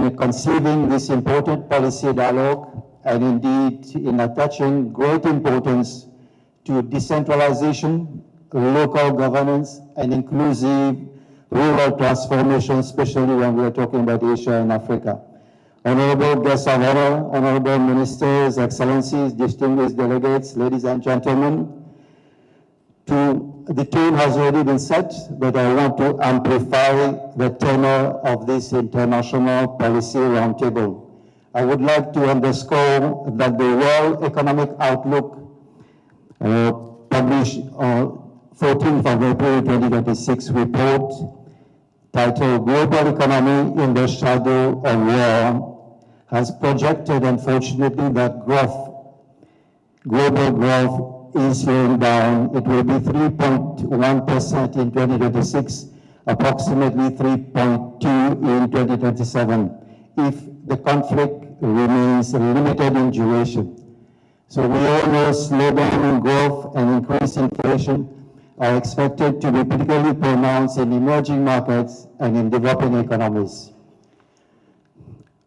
in conceiving this important policy dialogue and indeed in attaching great importance to decentralization, local governance, and inclusive rural transformation, especially when we are talking about Asia and Africa. Honorable guests of honor, honorable ministers, excellencies, distinguished delegates, ladies and gentlemen, the tone has already been set, but I want to amplify the tenor of this international policy roundtable. I would like to underscore that the World Economic Outlook published on 14th of April 2026 report titled Global Economy in the Shadow of War has projected, unfortunately, that global growth is slowing down. It will be 3.1% in 2026, approximately 3.2% in 2027, if the conflict remains limited in duration. So we all know slowdown in growth and increased inflation are expected to be particularly pronounced in emerging markets and in developing economies.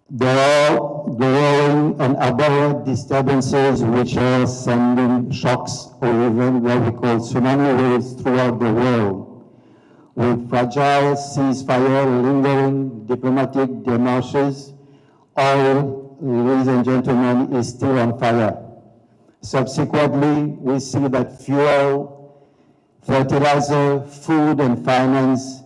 There are growing and aberrant disturbances which are sending shocks or even what we call tsunami waves throughout the world. With fragile ceasefire, lingering diplomatic démarches, oil, ladies and gentlemen, is still on fire. Subsequently, we see that fuel, fertilizer, food, and finance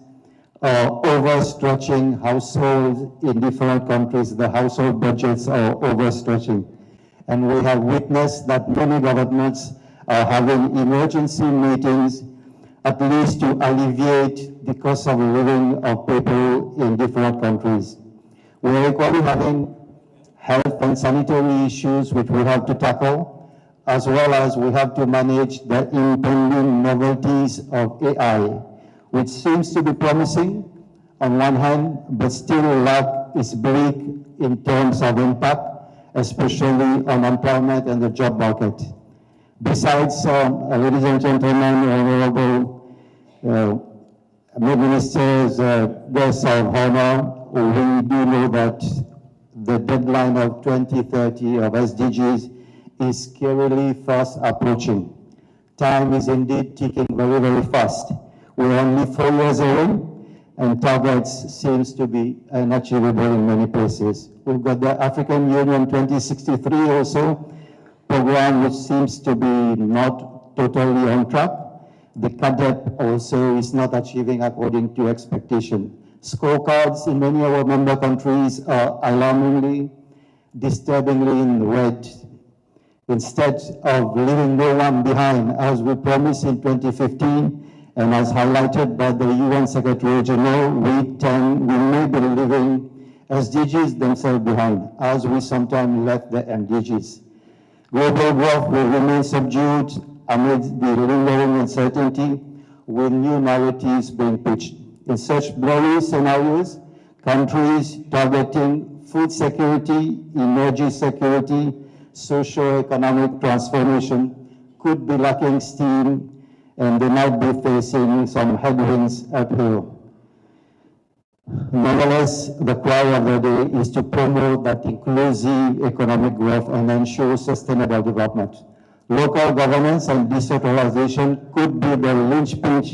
are overstretching households in different countries. The household budgets are overstretching. And we have witnessed that many governments are having emergency meetings, at least to alleviate the cost of living of people in different countries. We are equally having health and sanitary issues which we have to tackle, as well as we have to manage the impending novelties of AI, which seems to be promising on one hand, but still lack its bleak in terms of impact, especially on employment and the job market. Besides, ladies and gentlemen, honorable ministers, guests of honor, we do know that the deadline of 2030 of SDGs is scarily fast approaching. Time is indeed ticking very, very fast. We're only 4 years away, and targets seems to be unachievable in many places. We've got the African Union 2063 also program, which seems to be not totally on track. The CADEP also is not achieving according to expectation. Scorecards in many of our member countries are alarmingly, disturbingly in red. Instead of leaving no one behind, as we promised in 2015, and as highlighted by the UN Secretary General, we may be leaving SDGs themselves behind, as we sometimes left the MDGs. Global growth will remain subdued amid the lingering uncertainty, with new narratives being pitched. In such blurry scenarios, countries targeting food security, energy security, socio-economic transformation could be lacking steam, and they might be facing some headwinds uphill. Nonetheless, the cry of the day is to promote that inclusive economic growth and ensure sustainable development. Local governance and decentralization could be the linchpin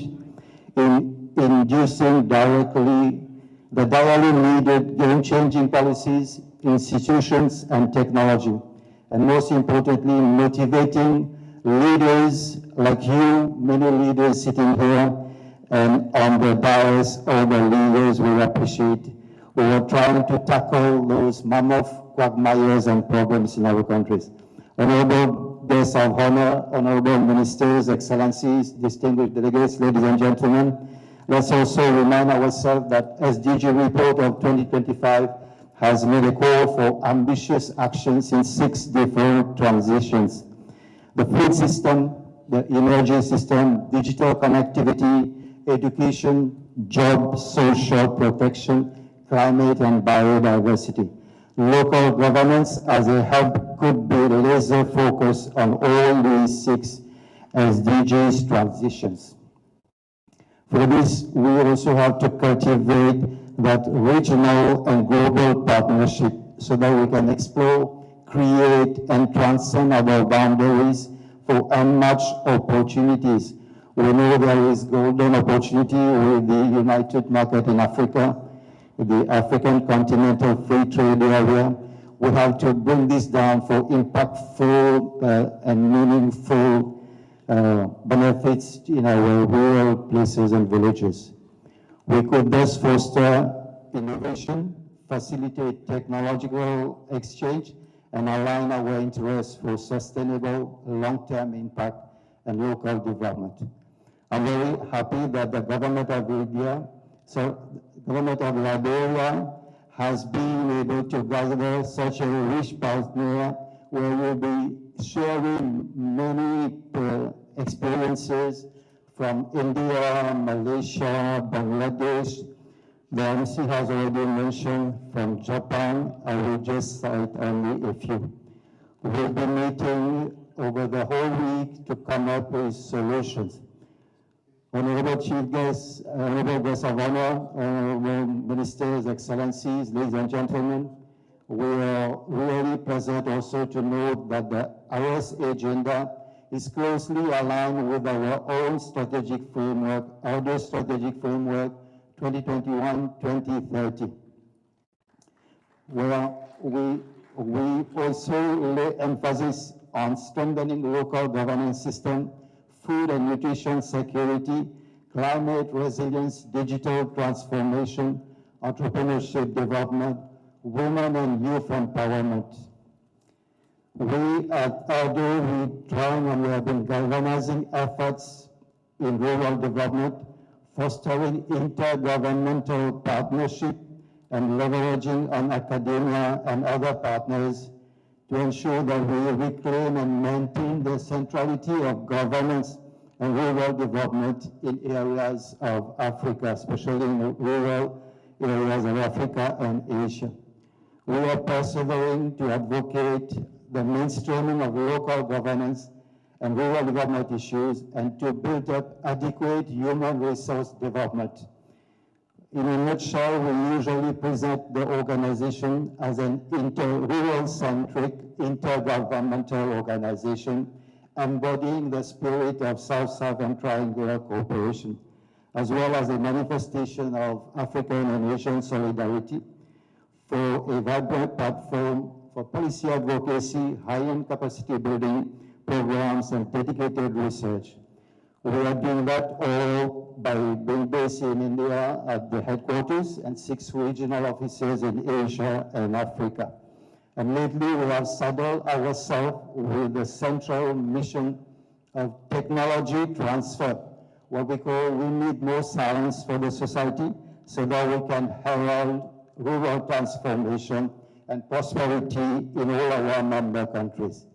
in inducing the direly needed game-changing policies, institutions, and technology. And most importantly, motivating leaders like you, many leaders sitting here, and on the dais, all the leaders we appreciate, who are trying to tackle those mammoth quagmires and problems in our countries. Honorable guests of honor, honorable ministers, excellencies, distinguished delegates, ladies and gentlemen, let's also remind ourselves that SDG report of 2025 has made a call for ambitious actions in 6 different transitions: the food system, the energy system, digital connectivity, education, job, social protection, climate, and biodiversity. Local governance as a hub could be laser focused on all these 6 SDGs transitions. For this, we also have to cultivate that regional and global partnership so that we can explore, create, and transcend our boundaries for unmatched opportunities. We know there is golden opportunity with the United Market in Africa, the African Continental Free Trade Area. We have to bring this down for impactful and meaningful benefits in our rural places and villages. We could thus foster innovation, facilitate technological exchange, and align our interests for sustainable long-term impact and local development. I'm very happy that the government of Liberia has been able to gather such a rich partner where we'll be sharing many experiences from India, Malaysia, Bangladesh. The MC has already mentioned from Japan. I will just cite only a few. We'll be meeting over the whole week to come up with solutions. Honorable Chief Guests, Honorable Guests of Honor, Ministers, Excellencies, ladies and gentlemen, we are really present also to note that the IS agenda is closely aligned with our own strategic framework, our strategic framework 2021-2030, where we also lay emphasis on strengthening local governance system, food and nutrition security, climate resilience, digital transformation, entrepreneurship development, women and youth empowerment. We at ARDO, we have been galvanizing efforts in rural development, fostering intergovernmental partnership, and leveraging on academia and other partners to ensure that we reclaim and maintain the centrality of governance and rural development in areas of Africa, especially in the rural areas of Africa and Asia. We are persevering to advocate the mainstreaming of local governance and rural development issues and to build up adequate human resource development. In a nutshell, we usually present the organization as an rural-centric, intergovernmental organization embodying the spirit of South-South and triangular cooperation, as well as a manifestation of African and Asian solidarity for a vibrant platform for policy advocacy, high-end capacity building programs, and dedicated research. We are doing that all by being based in India at the headquarters and 6 regional offices in Asia and Africa. And lately, we have saddled ourselves with the central mission of technology transfer, what we call we need more science for the society so that we can herald rural transformation and prosperity in all our member countries.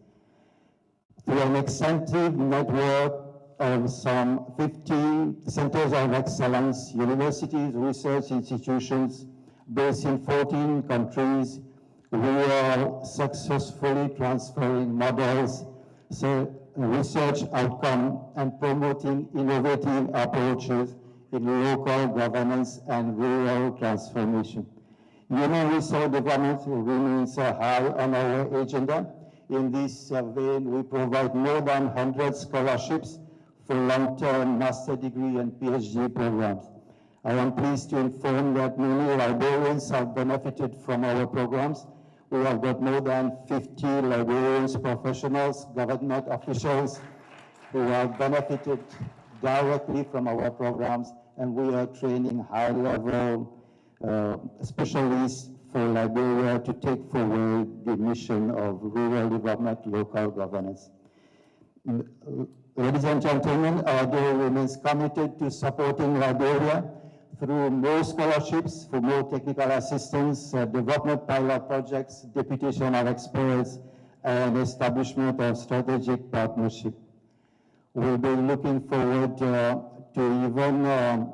Through an extensive network of some 50 centers of excellence, universities, research institutions based in 14 countries, we are successfully transferring models, research outcome, and promoting innovative approaches in local governance and rural transformation. Human resource development remains high on our agenda. In this vein, we provide more than 100 scholarships for long-term master degree and PhD programs. I am pleased to inform that many Liberians have benefited from our programs. We have got more than 50 Liberians, professionals, government officials who have benefited directly from our programs, and we are training high-level specialists for Liberia to take forward the mission of rural development, local governance. Ladies and gentlemen, ARDO remains committed to supporting Liberia through more scholarships, for more technical assistance, development pilot projects, deputation of experts, and establishment of strategic partnership. We'll be looking forward to even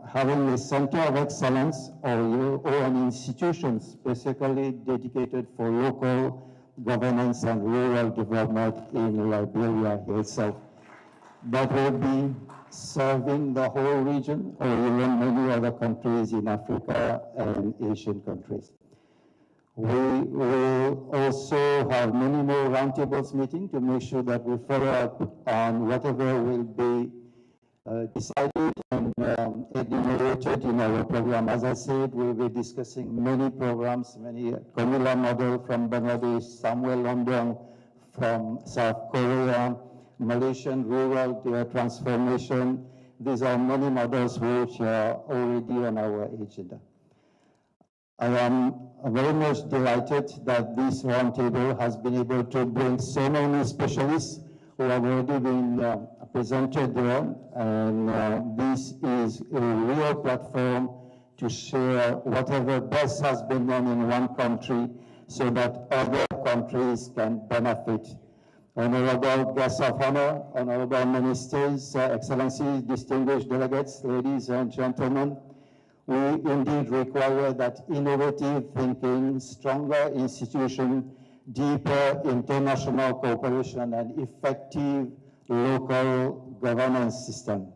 having a center of excellence or an institution specifically dedicated for local governance and rural development in Liberia itself. That will be serving the whole region or even many other countries in Africa and Asian countries. We will also have many more roundtables meeting to make sure that we follow up on whatever will be decided and enumerated in our program. As I said, we'll be discussing many programs, many Comilla model from Bangladesh, Samuel London from South Korea, Malaysian rural transformation. These are many models which are already on our agenda. I am very much delighted that this roundtable has been able to bring so many specialists who have already been presented there, and this is a real platform to share whatever best has been done in one country so that other countries can benefit. Honorable guests of honor, honorable ministers, excellencies, distinguished delegates, ladies and gentlemen, we indeed require that innovative thinking, stronger institution, deeper international cooperation, and effective local governance system.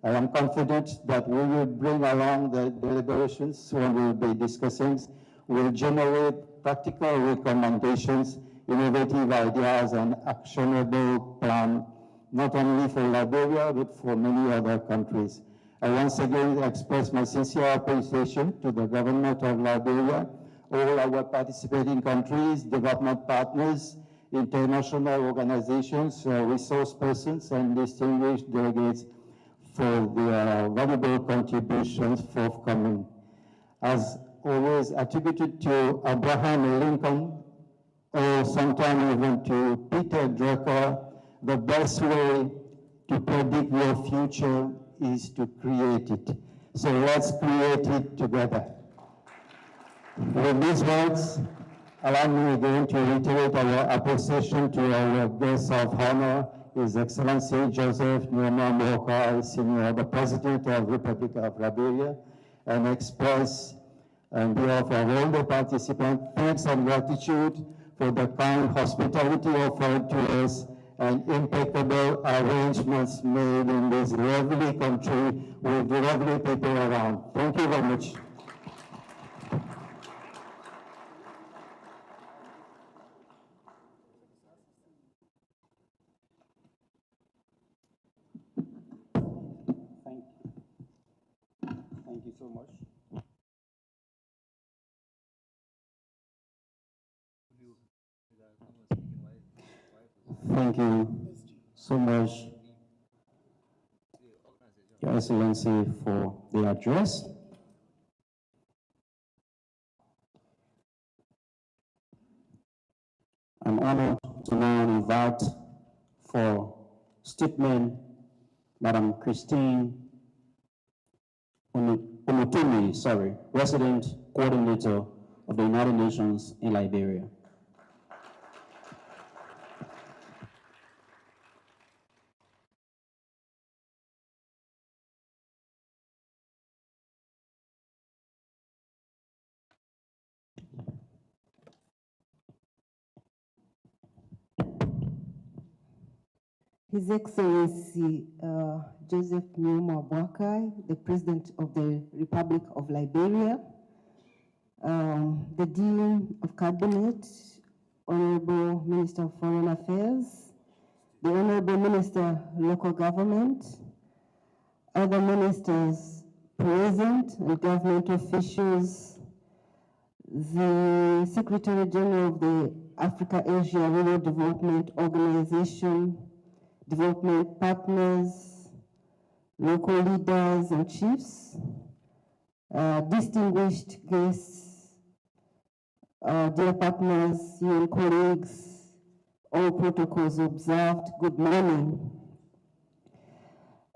I am confident that we will bring along the deliberations when we will be discussing, will generate practical recommendations, innovative ideas, and actionable plan, not only for Liberia, but for many other countries. I once again express my sincere appreciation to the government of Liberia, all our participating countries, development partners, international organizations, resource persons, and distinguished delegates for their valuable contributions forthcoming. As always attributed to Abraham Lincoln, or sometimes even to Peter Drucker, the best way to predict your future is to create it. So let's create it together. With these words, allow me again to reiterate our appreciation to our guest of honor, His Excellency Joseph Nyoma Boakai, Senior, the President of the Republic of Liberia, and express on behalf of all the participants thanks and gratitude for the kind hospitality offered to us and impeccable arrangements made in this lovely country with lovely people around. Thank you very much. Thank you so much. Thank you so much, Your Excellency, for the address. I'm honored to now invite for statement Madam Christine Umutumi, Resident Coordinator of the United Nations in Liberia. His Excellency Joseph Nyoma Boakai, the President of the Republic of Liberia, the Dean of Cabinet, Honorable Minister of Foreign Affairs, the Honorable Minister Local Government, other ministers present and government officials, the Secretary General of the Africa-Asia Rural Development Organization, development partners, local leaders and chiefs, distinguished guests, dear partners, UN colleagues, all protocols observed, good morning.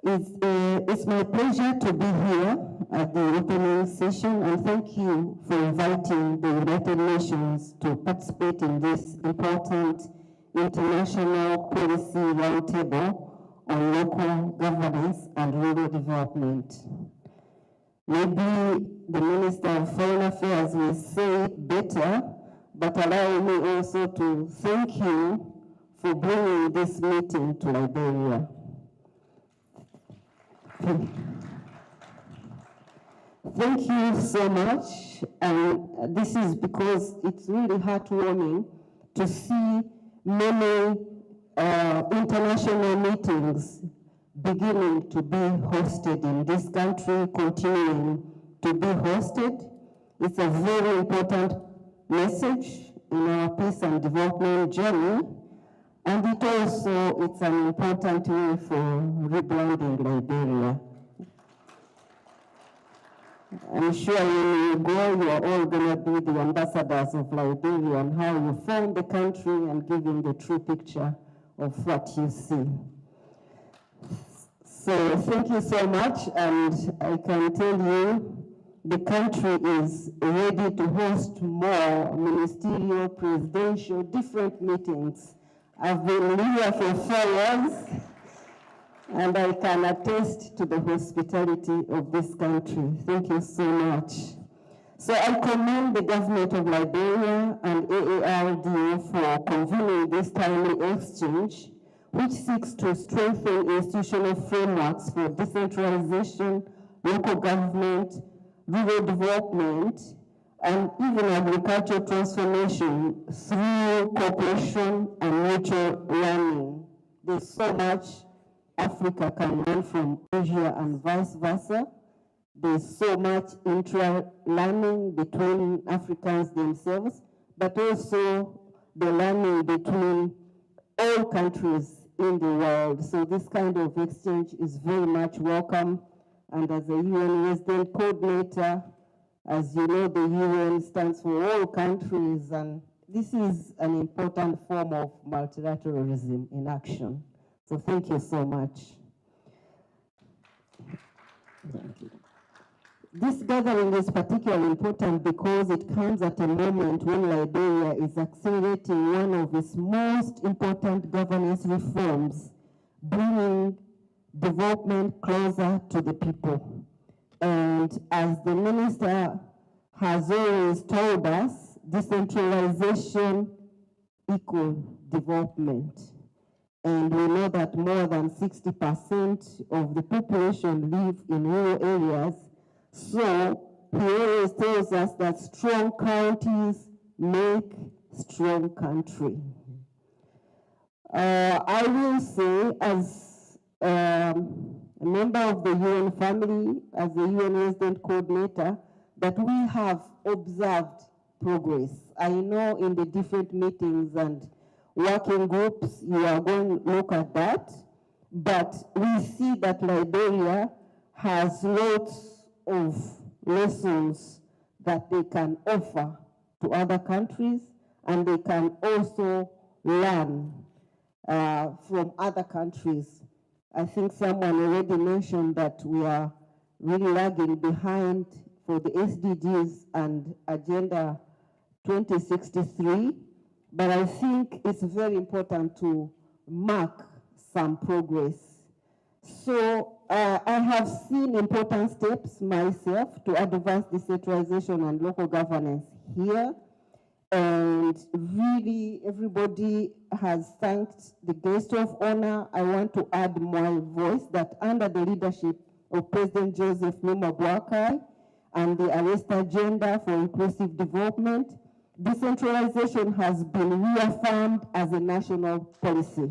It's my pleasure to be here at the opening session, and thank you for inviting the United Nations to participate in this important international policy roundtable on local governance and rural development. Maybe the Minister of Foreign Affairs will say it better, but allow me also to thank you for bringing this meeting to Liberia. Thank you so much. And this is because it's really heartwarming to see many international meetings beginning to be hosted in this country, continuing to be hosted. It's a very important message in our peace and development journey. And it's an important way for rebranding Liberia. I'm sure when you go, you are all going to be the ambassadors of Liberia and how you found the country and giving the true picture of what you see. So thank you so much, and I can tell you the country is ready to host more ministerial, presidential, different meetings. I've been here for 4 years, and I can attest to the hospitality of this country. Thank you so much. So I commend the government of Liberia and AARD for convening this timely exchange, which seeks to strengthen institutional frameworks for decentralization, local government, rural development, and even agricultural transformation through cooperation and mutual learning. There's so much Africa can learn from Asia and vice versa. There's so much intra-learning between Africans themselves, but also the learning between all countries in the world. So this kind of exchange is very much welcome. And as a UN resident coordinator, as you know, the UN stands for all countries, and this is an important form of multilateralism in action. So thank you so much. Thank you. This gathering is particularly important because it comes at a moment when Liberia is accelerating one of its most important governance reforms, bringing development closer to the people. And as the minister has always told us, decentralization equals development. And we know that more than 60% of the population live in rural areas. So he always tells us that strong counties make strong country. I will say, as a member of the UN family, as a UN resident coordinator, that we have observed progress. I know in the different meetings and working groups, you are going to look at that, but we see that Liberia has lots of lessons that they can offer to other countries, and they can also learn from other countries. I think someone already mentioned that we are really lagging behind for the SDGs and Agenda 2063, but I think it's very important to mark some progress. So I have seen important steps myself to advance decentralization and local governance here. And really, everybody has thanked the guest of honor. I want to add my voice that under the leadership of President Joseph Numa Boakai and the Arrest Agenda for Inclusive Development, decentralization has been reaffirmed as a national policy.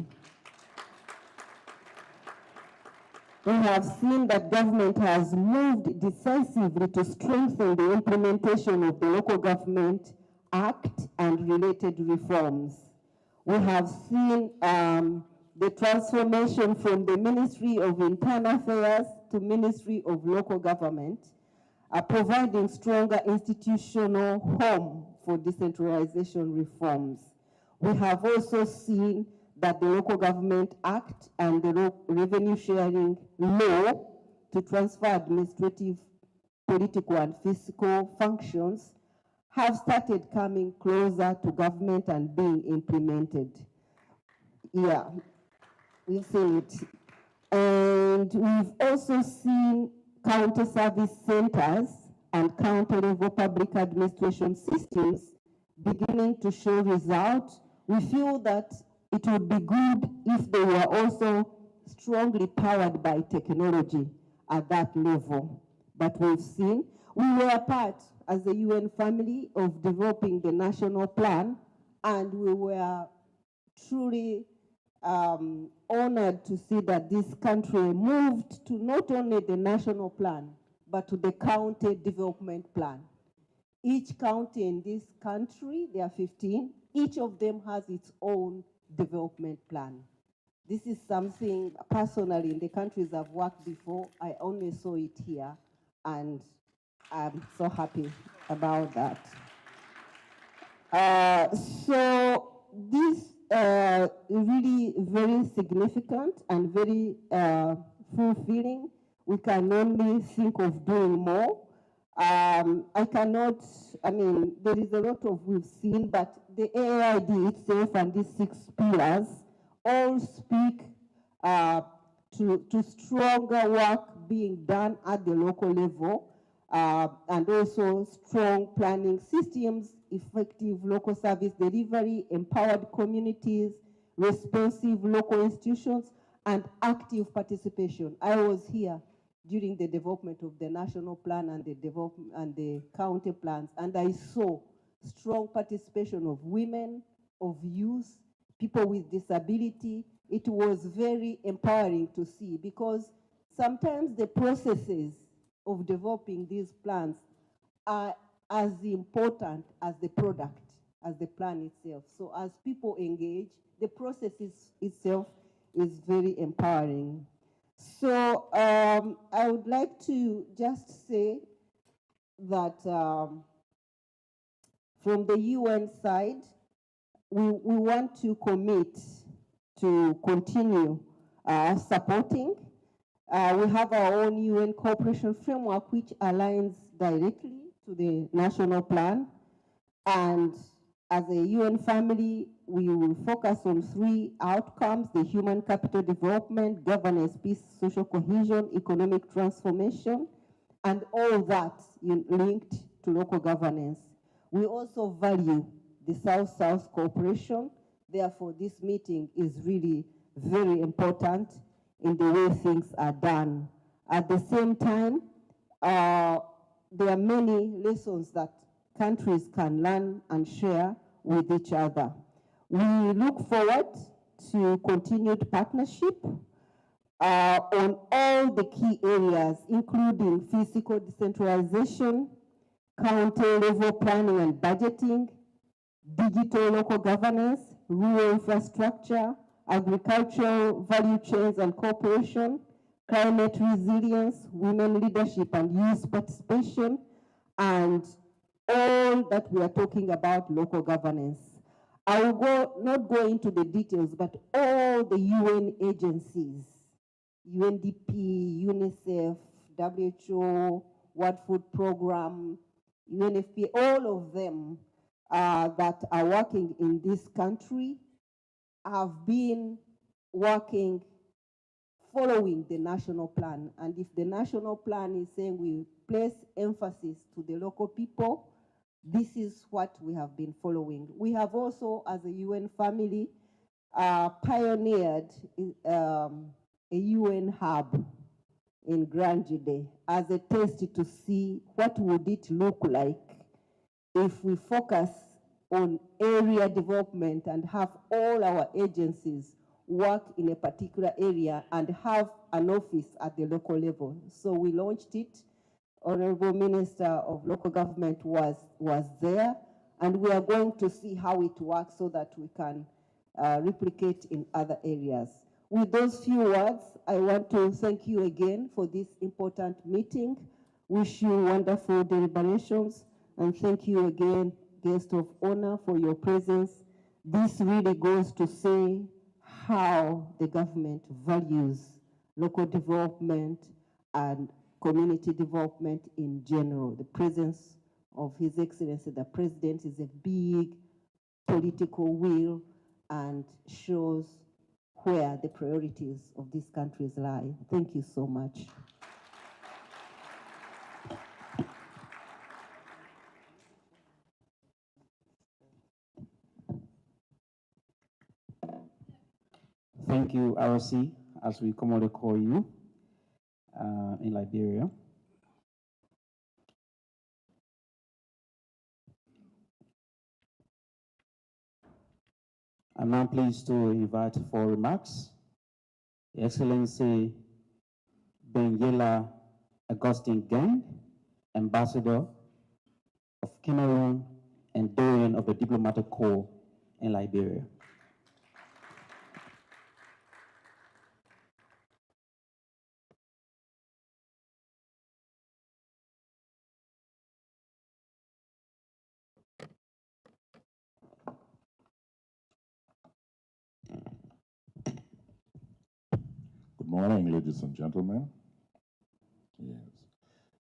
We have seen that government has moved decisively to strengthen the implementation of the Local Government Act and related reforms. We have seen the transformation from the Ministry of Internal Affairs to Ministry of Local Government, providing stronger institutional home for decentralization reforms. We have also seen that the Local Government Act and the Revenue Sharing Law to transfer administrative, political, and fiscal functions have started coming closer to government and being implemented. Yeah, we've seen it. And we've also seen county service centers and county-level public administration systems beginning to show results. We feel that it would be good if they were also strongly powered by technology at that level. But we've seen, We were part, as a UN family, of developing the national plan, and we were truly honored to see that this country moved to not only the national plan, but to the county development plan. Each county in this country, there are 15, each of them has its own development plan. This is something personally in the countries I've worked before, I only saw it here, and I'm so happy about that. So this is really very significant and very fulfilling. We can only think of doing more. I cannot, I mean, there is a lot of we've seen, but the AID itself and these 6 pillars all speak to stronger work being done at the local level, and also strong planning systems, effective local service delivery, empowered communities, responsive local institutions, and active participation. I was here during the development of the national plan and the county plans, and I saw strong participation of women, of youth, people with disability. It was very empowering to see, because sometimes the processes of developing these plans are as important as the product, as the plan itself. So as people engage, the process itself is very empowering. So I would like to just say that from the UN side, we want to commit to continue supporting. We have our own UN cooperation framework, which aligns directly to the national plan. And as a UN family, we will focus on 3 outcomes: the human capital development, governance, peace, social cohesion, economic transformation, and all that linked to local governance. We also value the South-South cooperation. Therefore, this meeting is really very important in the way things are done. At the same time, there are many lessons that countries can learn and share with each other. We look forward to continued partnership on all the key areas, including physical decentralization, county-level planning and budgeting, digital local governance, rural infrastructure, agricultural value chains and cooperation, climate resilience, women leadership and youth participation, and all that we are talking about local governance. I will not go into the details, but all the UN agencies, UNDP, UNICEF, WHO, World Food Program, UNFP, all of them that are working in this country have been working following the national plan. And if the national plan is saying we place emphasis to the local people, this is what we have been following. We have also, as a UN family, pioneered a UN hub in Margibi as a test to see what would it look like if we focus on area development and have all our agencies work in a particular area and have an office at the local level. So we launched it. Honorable Minister of Local Government was there, and we are going to see how it works so that we can replicate in other areas. With those few words, I want to thank you again for this important meeting. Wish you wonderful deliberations, and thank you again, guest of honor, for your presence. This really goes to say how the government values local development and community development in general. The presence of His Excellency, the President, is a big political will and shows where the priorities of these countries lie. Thank you so much. Thank you, RC, as we commonly call you in Liberia. I'm now pleased to invite for remarks Excellency Benguela Augustine Gang, Ambassador of Cameroon and Doyen of the Diplomatic Corps in Liberia. Good morning, ladies and gentlemen. Yes.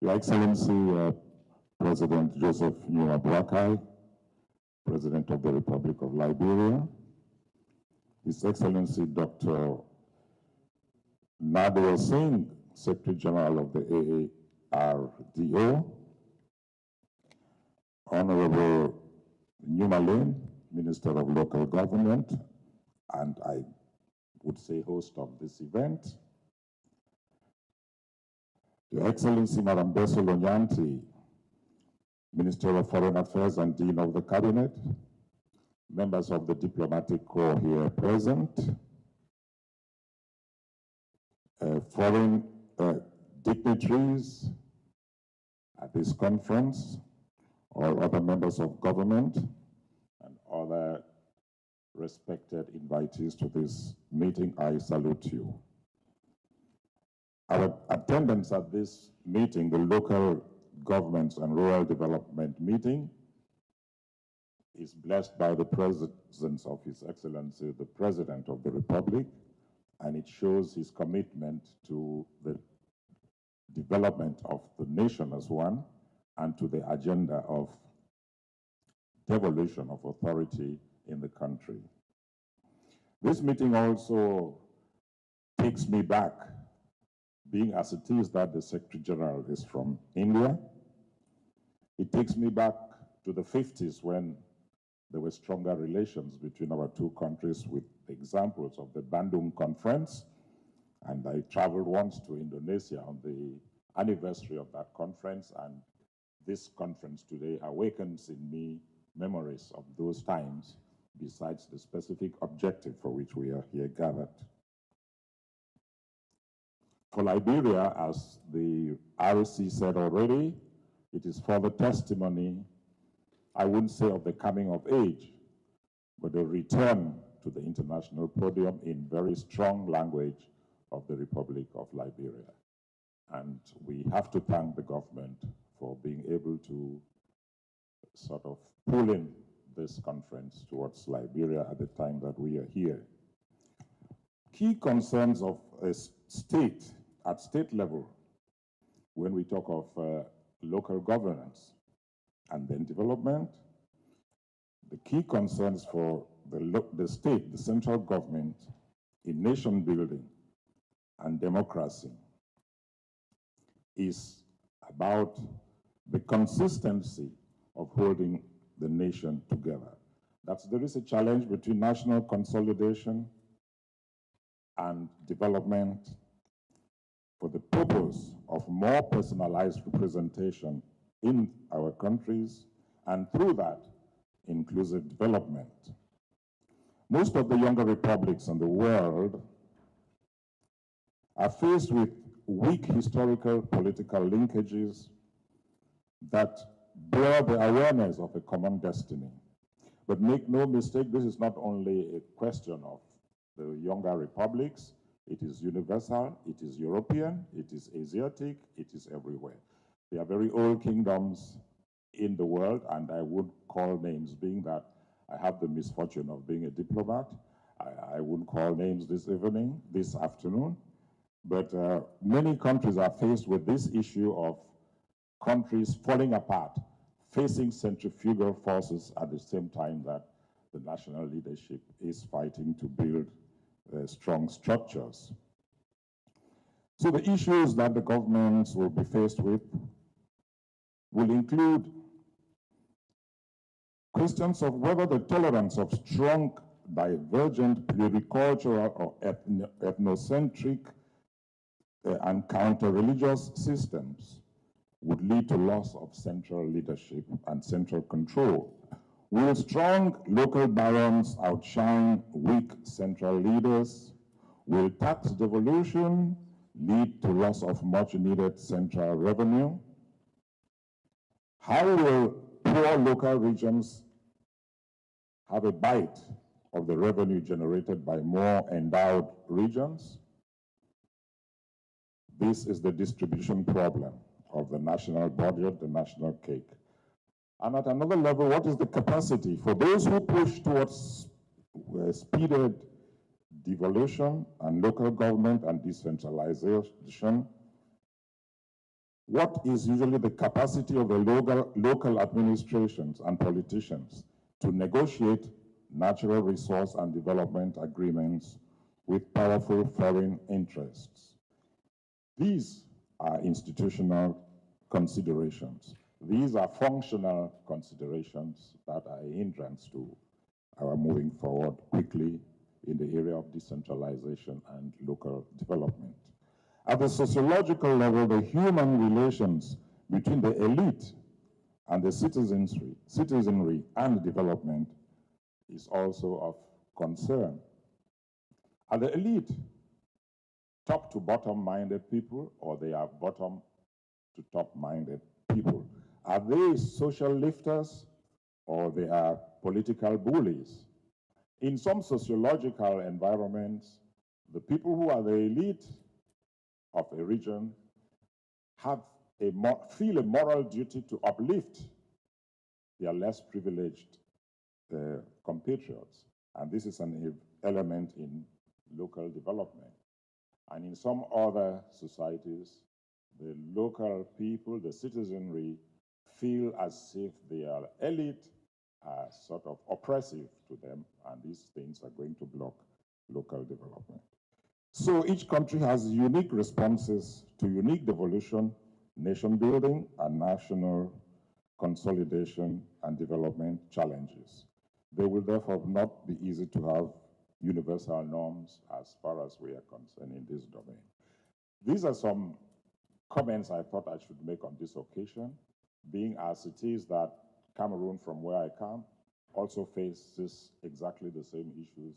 Your Excellency, President Joseph Numa Boakai, President of the Republic of Liberia, His Excellency Dr. Nadir Singh, Secretary General of the AARDO, Honorable Numa Lane, Minister of Local Government, and I would say host of this event, Your Excellency Madam Beso Lonyanti, Minister of Foreign Affairs and Dean of the Cabinet, members of the Diplomatic Corps here present, foreign dignitaries at this conference, all other members of government, and other respected invitees to this meeting, I salute you. Our attendance at this meeting, the Local Governance and Rural Development meeting, is blessed by the presence of His Excellency, the President of the Republic, and it shows his commitment to the development of the nation as one and to the agenda of devolution of authority in the country. This meeting also takes me back, being as it is that the Secretary General is from India. It takes me back to the 50s when there were stronger relations between our two countries, with examples of the Bandung Conference. And I traveled once to Indonesia on the anniversary of that conference, and this conference today awakens in me memories of those times, besides the specific objective for which we are here gathered. For Liberia, as the RC said already, it is further testimony, I wouldn't say of the coming of age, but a return to the international podium in very strong language of the Republic of Liberia. And we have to thank the government for being able to sort of pull in this conference towards Liberia at the time that we are here. Key concerns of a state, at state level, when we talk of local governance and then development, the key concerns for the state, the central government, in nation building and democracy is about the consistency of holding the nation together. There is a challenge between national consolidation and development for the purpose of more personalized representation in our countries, and through that, inclusive development. Most of the younger republics in the world are faced with weak historical political linkages that blur the awareness of a common destiny. But make no mistake, this is not only a question of the younger republics. It is universal, it is European, it is Asiatic, it is everywhere. They are very old kingdoms in the world, and I would call names, being that I have the misfortune of being a diplomat. I wouldn't call names this afternoon, but many countries are faced with this issue of countries falling apart, facing centrifugal forces at the same time that the national leadership is fighting to build strong structures. So the issues that the governments will be faced with will include questions of whether the tolerance of strong, divergent, pluricultural or ethnocentric and counter-religious systems would lead to loss of central leadership and central control, Will strong local barons outshine weak central leaders? Will tax devolution lead to loss of much-needed central revenue? How will poor local regions have a bite of the revenue generated by more endowed regions? This is the distribution problem of the national budget, the national cake. And at another level, what is the capacity for those who push towards speeded devolution and local government and decentralization? What is usually the capacity of the local administrations and politicians to negotiate natural resource and development agreements with powerful foreign interests? These are institutional considerations. These are functional considerations that are a hindrance to our moving forward quickly in the area of decentralization and local development. At the sociological level, the human relations between the elite and the citizenry and development is also of concern. Are the elite top to bottom minded people, or they are bottom to top minded people? Are they social lifters, or they are political bullies? In some sociological environments, the people who are the elite of a region feel a moral duty to uplift their less privileged compatriots. And this is an element in local development. And in some other societies, the local people, the citizenry, feel as if their elite are sort of oppressive to them, and these things are going to block local development. So each country has unique responses to unique devolution, nation building, and national consolidation and development challenges. They will therefore not be easy to have universal norms as far as we are concerned in this domain. These are some comments I thought I should make on this occasion, being as it is that Cameroon, from where I come, also faces exactly the same issues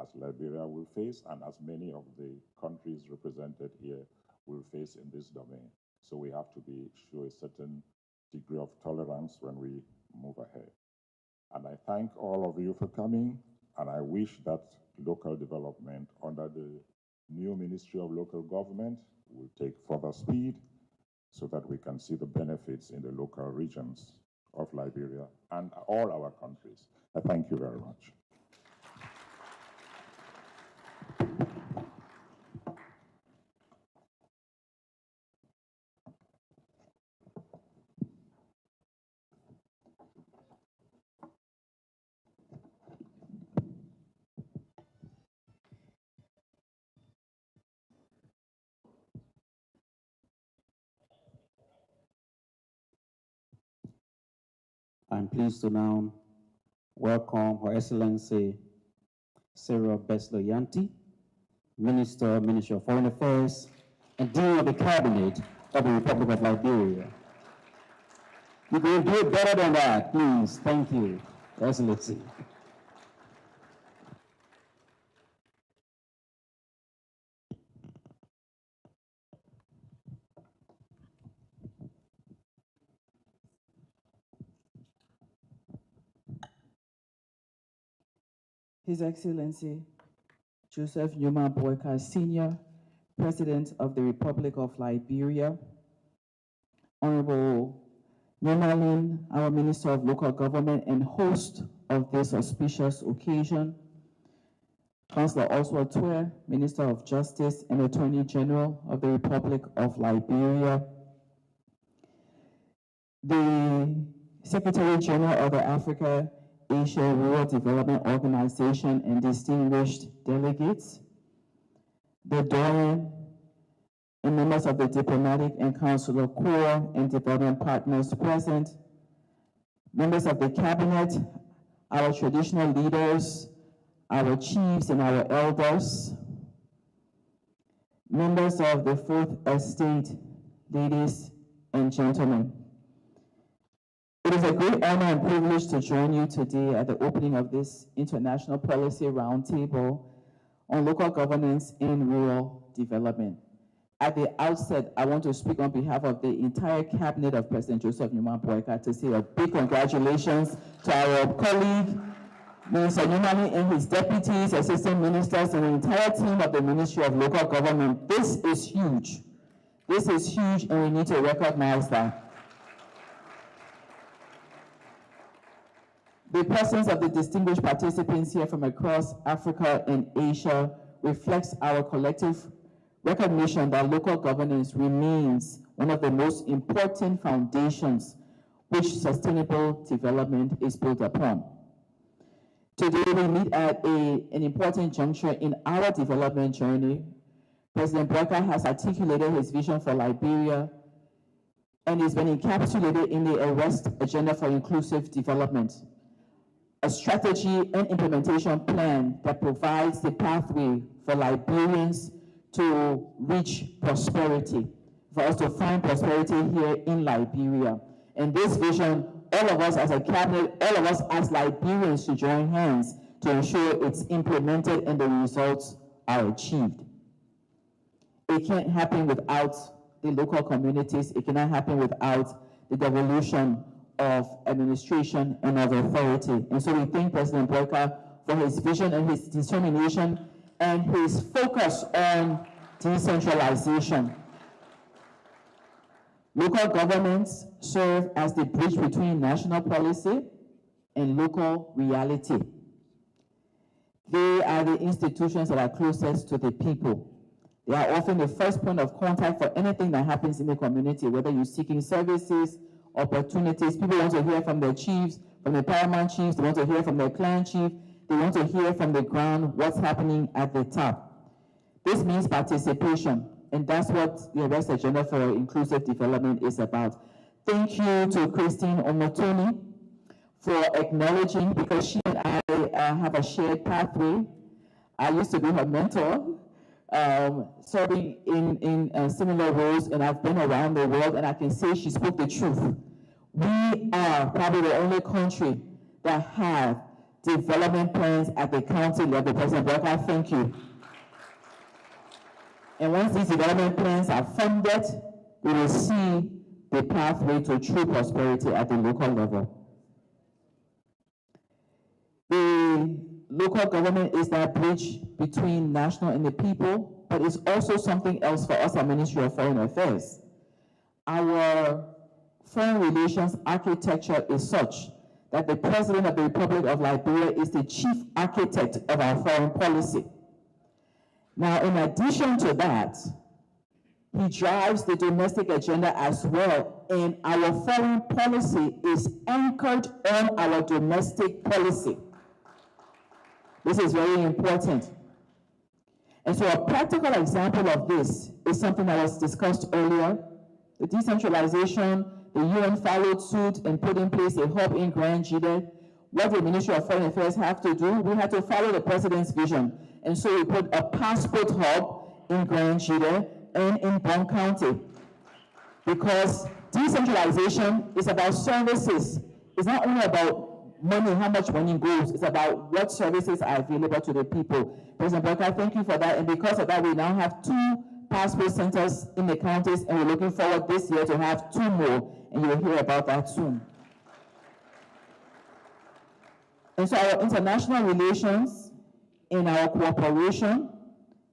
as Liberia will face, and as many of the countries represented here will face in this domain. So we have to show a certain degree of tolerance when we move ahead. And I thank all of you for coming, and I wish that local development under the new Ministry of Local Government will take further speed so that we can see the benefits in the local regions of Liberia and all our countries. I thank you very much. I'm pleased to now welcome Her Excellency Cyril Besloyanti, Minister of Foreign Affairs, and Dean of the Cabinet of the Republic of Liberia. You can do it better than that, please. Thank you, Your Excellency. His Excellency Joseph Newman Boakai Sr., President of the Republic of Liberia, Honorable Nyomalin, our Minister of Local Government and host of this auspicious occasion, Councillor Oswald Twer, Minister of Justice and Attorney General of the Republic of Liberia, the Secretary General of the Africa Asia Rural Development Organization and distinguished delegates, the Doyen and members of the diplomatic and consular corps and development partners present, members of the cabinet, our traditional leaders, our chiefs and our elders, members of the Fourth Estate, ladies and gentlemen. It is a great honor and privilege to join you today at the opening of this International Policy Roundtable on local governance in rural development. At the outset, I want to speak on behalf of the entire cabinet of President Joseph Numa Boakai to say a big congratulations to our colleague, Minister Numani, and his deputies, assistant ministers, and the entire team of the Ministry of Local Government. This is huge. This is huge, and we need to recognize that. The presence of the distinguished participants here from across Africa and Asia reflects our collective recognition that local governance remains one of the most important foundations which sustainable development is built upon. Today, we meet at an important juncture in our development journey. President Boakai has articulated his vision for Liberia and has been encapsulated in the Arrest Agenda for Inclusive Development, a strategy and implementation plan that provides the pathway for Liberians to reach prosperity, for us to find prosperity here in Liberia. And this vision, all of us as a cabinet, all of us as Liberians to join hands to ensure it's implemented and the results are achieved. It can't happen without the local communities. It cannot happen without the devolution of administration and of authority. And so we thank President Boakai for his vision and his determination and his focus on decentralization. Local governments serve as the bridge between national policy and local reality. They are the institutions that are closest to the people. They are often the first point of contact for anything that happens in the community, whether you're seeking services, opportunities. People want to hear from their chiefs, from the paramount chiefs. They want to hear from their clan chief. They want to hear from the ground what's happening at the top. This means participation, and that's what the Arrest Agenda for Inclusive Development is about. Thank you to Christine Omotoni for acknowledging, because she and I have a shared pathway. I used to be her mentor, serving in similar roles, and I've been around the world, and I can say she spoke the truth. We are probably the only country that have development plans at the county level. President Boakai, thank you. And once these development plans are funded, we will see the pathway to true prosperity at the local level. The local government is that bridge between national and the people, but it's also something else for us at Ministry of Foreign Affairs. Our foreign relations architecture is such that the President of the Republic of Liberia is the chief architect of our foreign policy. Now, in addition to that, he drives the domestic agenda as well, and our foreign policy is anchored on our domestic policy. This is very important. And so a practical example of this is something that was discussed earlier. The decentralization, the UN followed suit and put in place a hub in Grand Jide. What the Ministry of Foreign Affairs have to do, we had to follow the President's vision. And so we put a passport hub in Grand Jide and in Bon County. Because decentralization is about services. It's not only about money, how much money goes. It's about what services are available to the people. President Boakai, thank you for that. And because of that, we now have 2 passport centers in the counties, and we're looking forward this year to have 2 more, and you'll hear about that soon. And so our international relations and our cooperation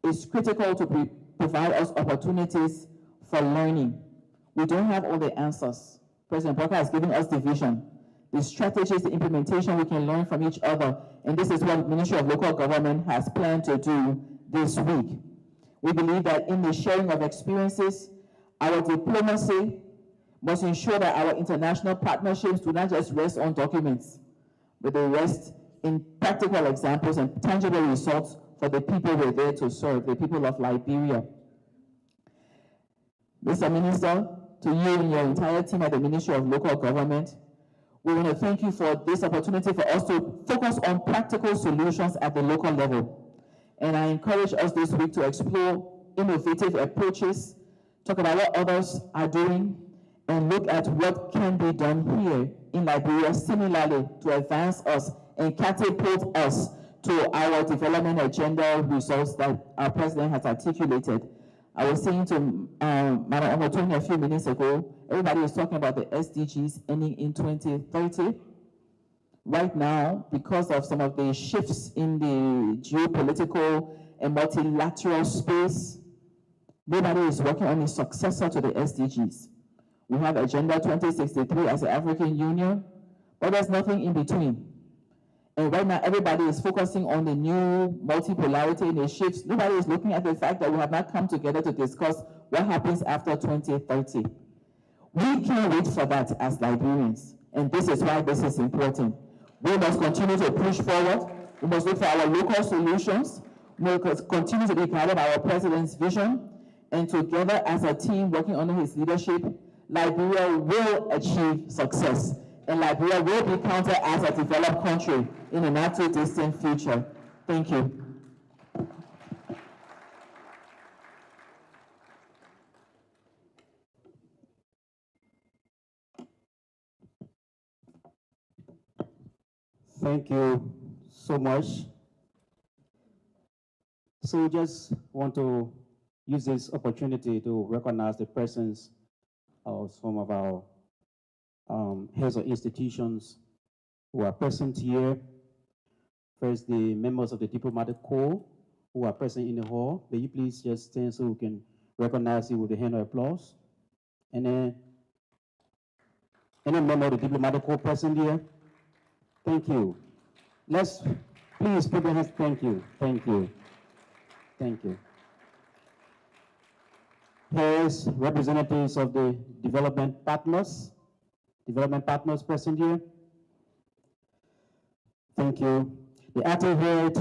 is critical to provide us opportunities for learning. We don't have all the answers. President Boakai has given us the vision, the strategies, the implementation. We can learn from each other. And this is what the Ministry of Local Government has planned to do this week. We believe that in the sharing of experiences, our diplomacy must ensure that our international partnerships do not just rest on documents, but they rest in practical examples and tangible results for the people we're there to serve, the people of Liberia. Mr. Minister, to you and your entire team at the Ministry of Local Government, we want to thank you for this opportunity for us to focus on practical solutions at the local level. And I encourage us this week to explore innovative approaches, talk about what others are doing, and look at what can be done here in Liberia similarly to advance us and catapult us to our development agenda results that our president has articulated. I was saying to Madam Omotoni a few minutes ago, everybody is talking about the SDGs ending in 2030. Right now, because of some of the shifts in the geopolitical and multilateral space, nobody is working on a successor to the SDGs. We have Agenda 2063 as the African Union, but there's nothing in between. And right now, everybody is focusing on the new multipolarity and the shifts. Nobody is looking at the fact that we have not come together to discuss what happens after 2030. We can't wait for that as Liberians, and this is why this is important. We must continue to push forward. We must look for our local solutions. We must continue to be part of our president's vision, and together as a team working under his leadership, Liberia will achieve success, and Liberia will be counted as a developed country in the not too distant future. Thank you. Thank you so much. So we just want to use this opportunity to recognize the presence of some of our heads of institutions who are present here. First, the members of the diplomatic corps who are present in the hall. May you please just stand so we can recognize you with a hand of applause. And then, any member of the diplomatic corps present here? Thank you. Let's please put your hands. Thank you. Thank you. Thank you. Here's representatives of the development partners present here. Thank you. The acting head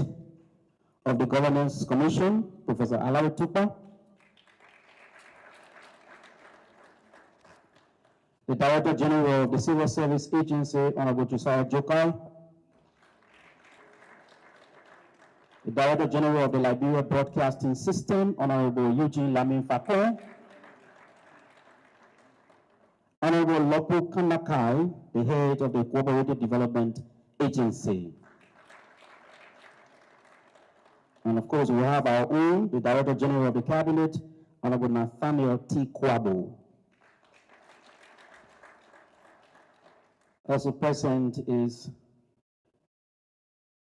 of the Governance Commission, Professor Alawi Tupa. The Director General of the Civil Service Agency, Honorable Josiah Boakai. The Director General of the Liberia Broadcasting System, Honorable Eugene Lamin Fakon. Honorable Local Kanakai, the head of the Cooperative Development Agency. And of course, we have our own, the Director General of the Cabinet, Honorable Nathaniel T. Kwabo. Also present is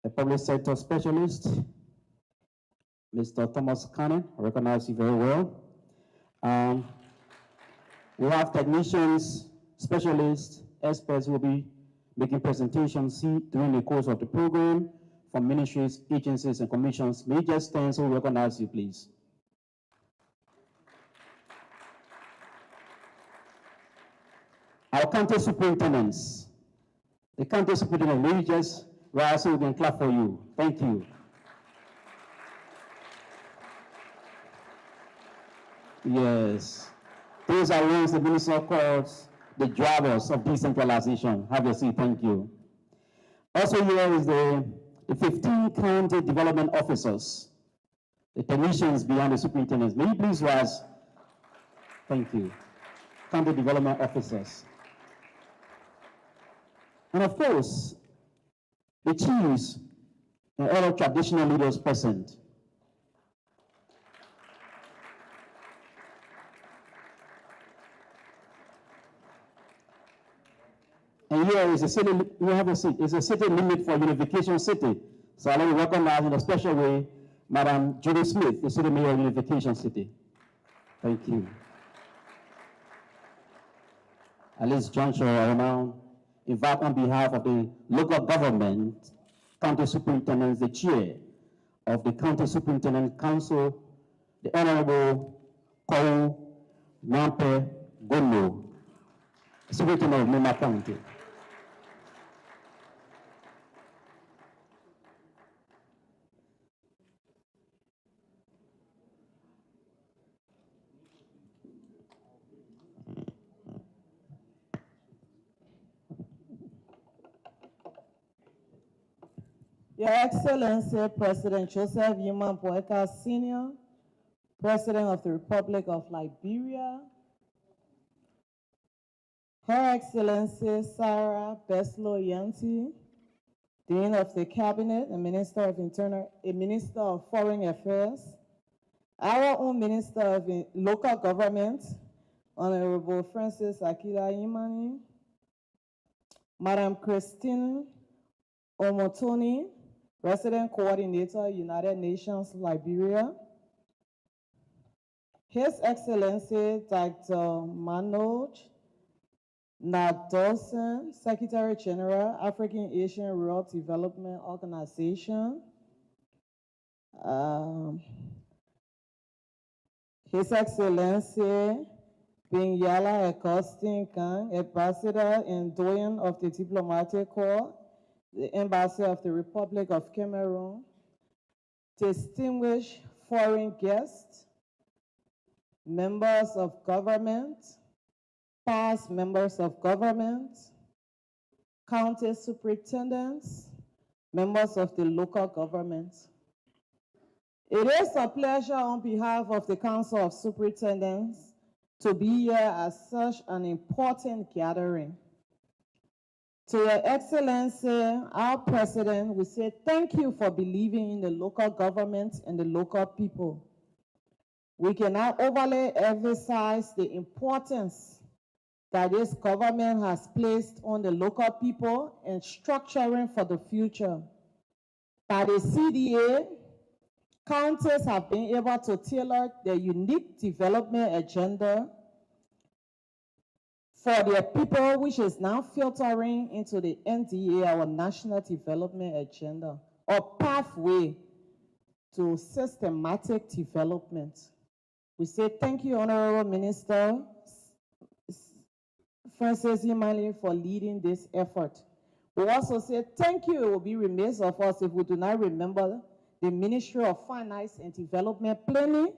a public sector specialist, Mr. Thomas Cannon. I recognize you very well. We have technicians, specialists, experts who will be making presentations during the course of the program from ministries, agencies, and commissions. May you just stand so we recognize you, please. Our county superintendents. The county superintendent, may you just rise so we can clap for you. Thank you. Yes. These are ones the minister calls the drivers of decentralization. Have a seat, thank you. Also here is the 15 county development officers, the technicians beyond the superintendents. May you please rise? Thank you. County development officers. And of course, the chiefs and other traditional leaders present. And here is a city, you have a seat, it's a city limit for Unification City. So I let me recognize in a special way, Madam Judy Smith, the City Mayor of Unification City. Thank you. At this juncture, I will now invite on behalf of the local government, county superintendents, the chair of the County Superintendent Council, the Honorable Kou Nampe Gono, Superintendent of Mima County. Your Excellency, President Joseph Yuma Boakai Sr., President of the Republic of Liberia, Her Excellency Sarah Beslo Yanti, Dean of the Cabinet and Minister of Foreign Affairs, our own Minister of Local Government, Honorable Francis Akila Imani, Madam Christine Omotoni, Resident Coordinator, United Nations, Liberia, His Excellency Dr. Manoj Nadolson, Secretary General, African Asian Rural Development Organization, His Excellency Binyala Agustin Kang, Ambassador and Doyen of the Diplomatic Corps, the Embassy of the Republic of Cameroon, distinguished foreign guests, members of government, past members of government, county superintendents, members of the local government. It is a pleasure on behalf of the Council of Superintendents to be here at such an important gathering. To Your Excellency, our President, we say thank you for believing in the local government and the local people. We cannot overly emphasize the importance that this government has placed on the local people and structuring for the future. By the CDA, counties have been able to tailor their unique development agenda for their people, which is now filtering into the NDA, our National Development Agenda, or pathway to systematic development. We say thank you, Honorable Minister Francis Imani, for leading this effort. We also say thank you. It will be remiss of us if we do not remember the Ministry of Finance and Development Planning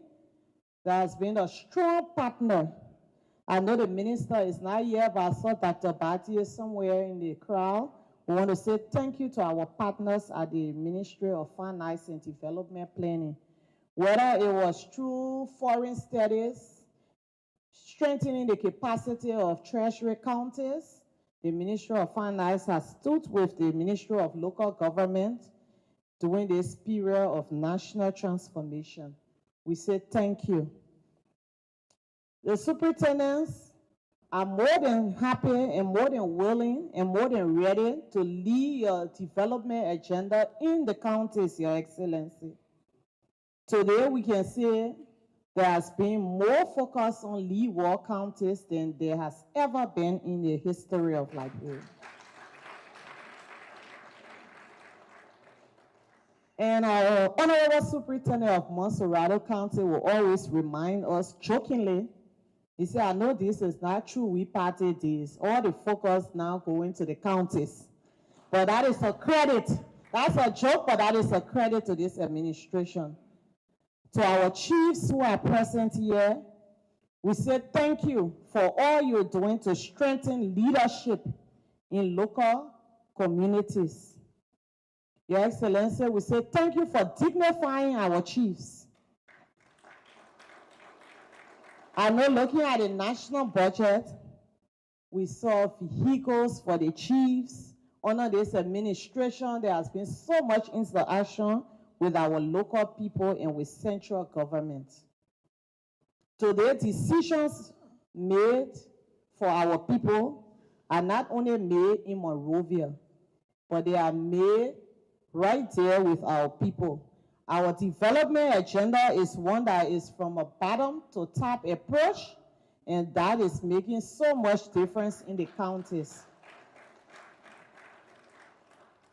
that has been a strong partner. I know the minister is not here, but I saw Dr. Bati is somewhere in the crowd. We want to say thank you to our partners at the Ministry of Finance and Development Planning. Whether it was through foreign studies, strengthening the capacity of treasury counties, the Ministry of Finance has stood with the Ministry of Local Government during this period of national transformation. We say thank you. The superintendents are more than happy and more than willing and more than ready to lead your development agenda in the counties, Your Excellency. Today, we can say there has been more focus on leeward counties than there has ever been in the history of Liberia. And our Honorable Superintendent of Monserrato County will always remind us jokingly, he said, I know this is not true, we party this. All the focus now going to the counties. But that is a credit. That's a joke, but that is a credit to this administration. To our chiefs who are present here, we say thank you for all you're doing to strengthen leadership in local communities. Your Excellency, we say thank you for dignifying our chiefs. I know looking at the national budget, we saw vehicles for the chiefs. Under this administration, there has been so much interaction with our local people and with central government. Today, decisions made for our people are not only made in Monrovia, but they are made right there with our people. Our development agenda is one that is from a bottom to top approach, and that is making so much difference in the counties.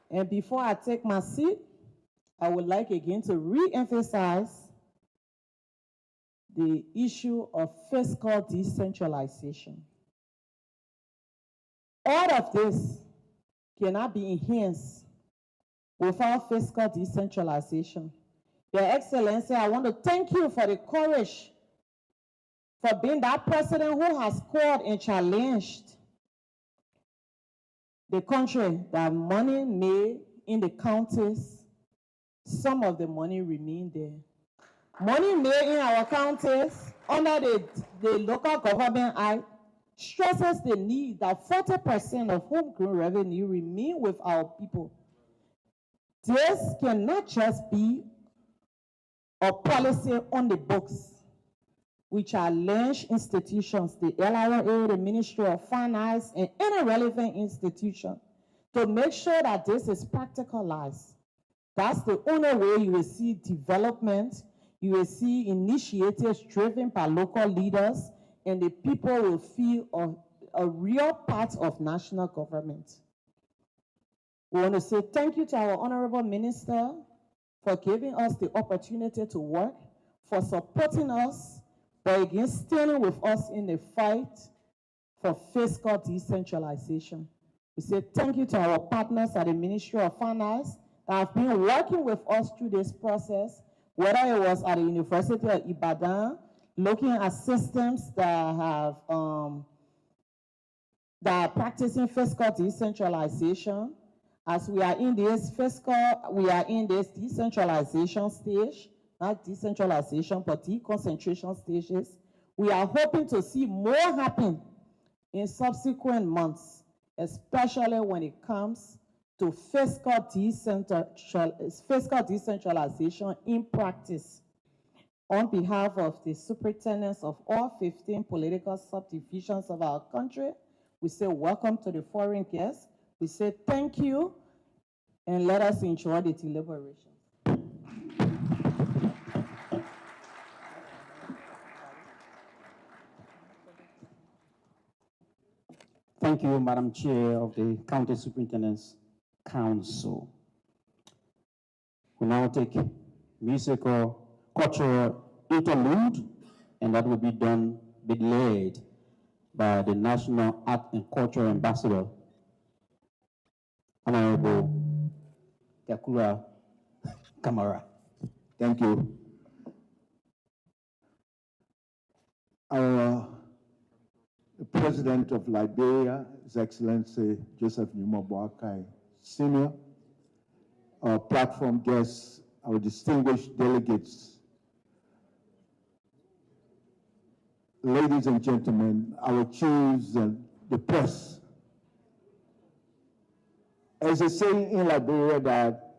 And before I take my seat, I would like again to re-emphasize the issue of fiscal decentralization. All of this cannot be enhanced without fiscal decentralization. Your Excellency, I want to thank you for the courage for being that president who has called and challenged the country that money made in the counties, some of the money remain there. Money made in our counties under the Local Government Act stresses the need that 40% of homegrown revenue remain with our people. This cannot just be a policy on the books. We challenge institutions, the LRA, the Ministry of Finance, and any relevant institution to make sure that this is practicalized. That's the only way you will see development, you will see initiatives driven by local leaders, and the people will feel a real part of national government. We want to say thank you to our Honorable Minister for giving us the opportunity to work, for supporting us, but again, standing with us in the fight for fiscal decentralization. We say thank you to our partners at the Ministry of Finance that have been working with us through this process, whether it was at the University of Ibadan, looking at systems that have that are practicing fiscal decentralization. As we are in this decentralization stage, not decentralization, but deconcentration stages. We are hoping to see more happen in subsequent months, especially when it comes to fiscal decentralization in practice. On behalf of the superintendents of all 15 political subdivisions of our country, we say welcome to the foreign guests. We say thank you, and let us enjoy the deliberations. Thank you, Madam Chair of the County Superintendent's Council. We now take musical cultural interlude, and that will be led by the National Art and Culture Ambassador, Honorable Kakura Kamara. Thank you. Our President of Liberia, His Excellency Joseph Numa Boakai Sr., our platform guests, our distinguished delegates, ladies and gentlemen, our chiefs and the press. As a saying in Liberia that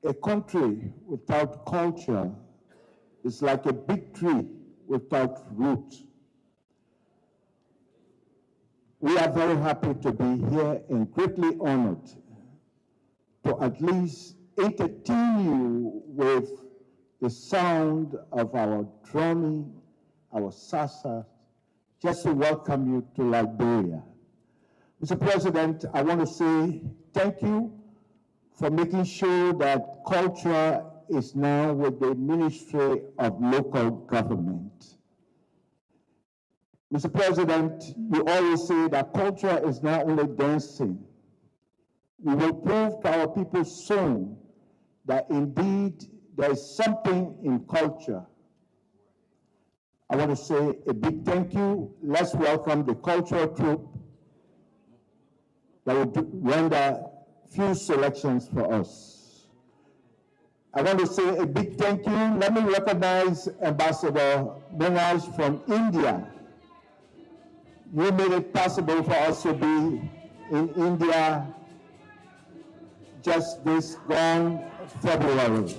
a country without culture is like a big tree without roots. We are very happy to be here and greatly honored to at least entertain you with the sound of our drumming, our salsa, just to welcome you to Liberia. Mr. President, I want to say thank you for making sure that culture is now with the Ministry of Local Government. Mr. President, you always say that culture is not only dancing. We will prove to our people soon that indeed there is something in culture. I want to say a big thank you. Let's welcome the cultural troupe that will render few selections for us. I want to say a big thank you. Let me recognize Ambassador Benaj from India. You made it possible for us to be in India just this gone February.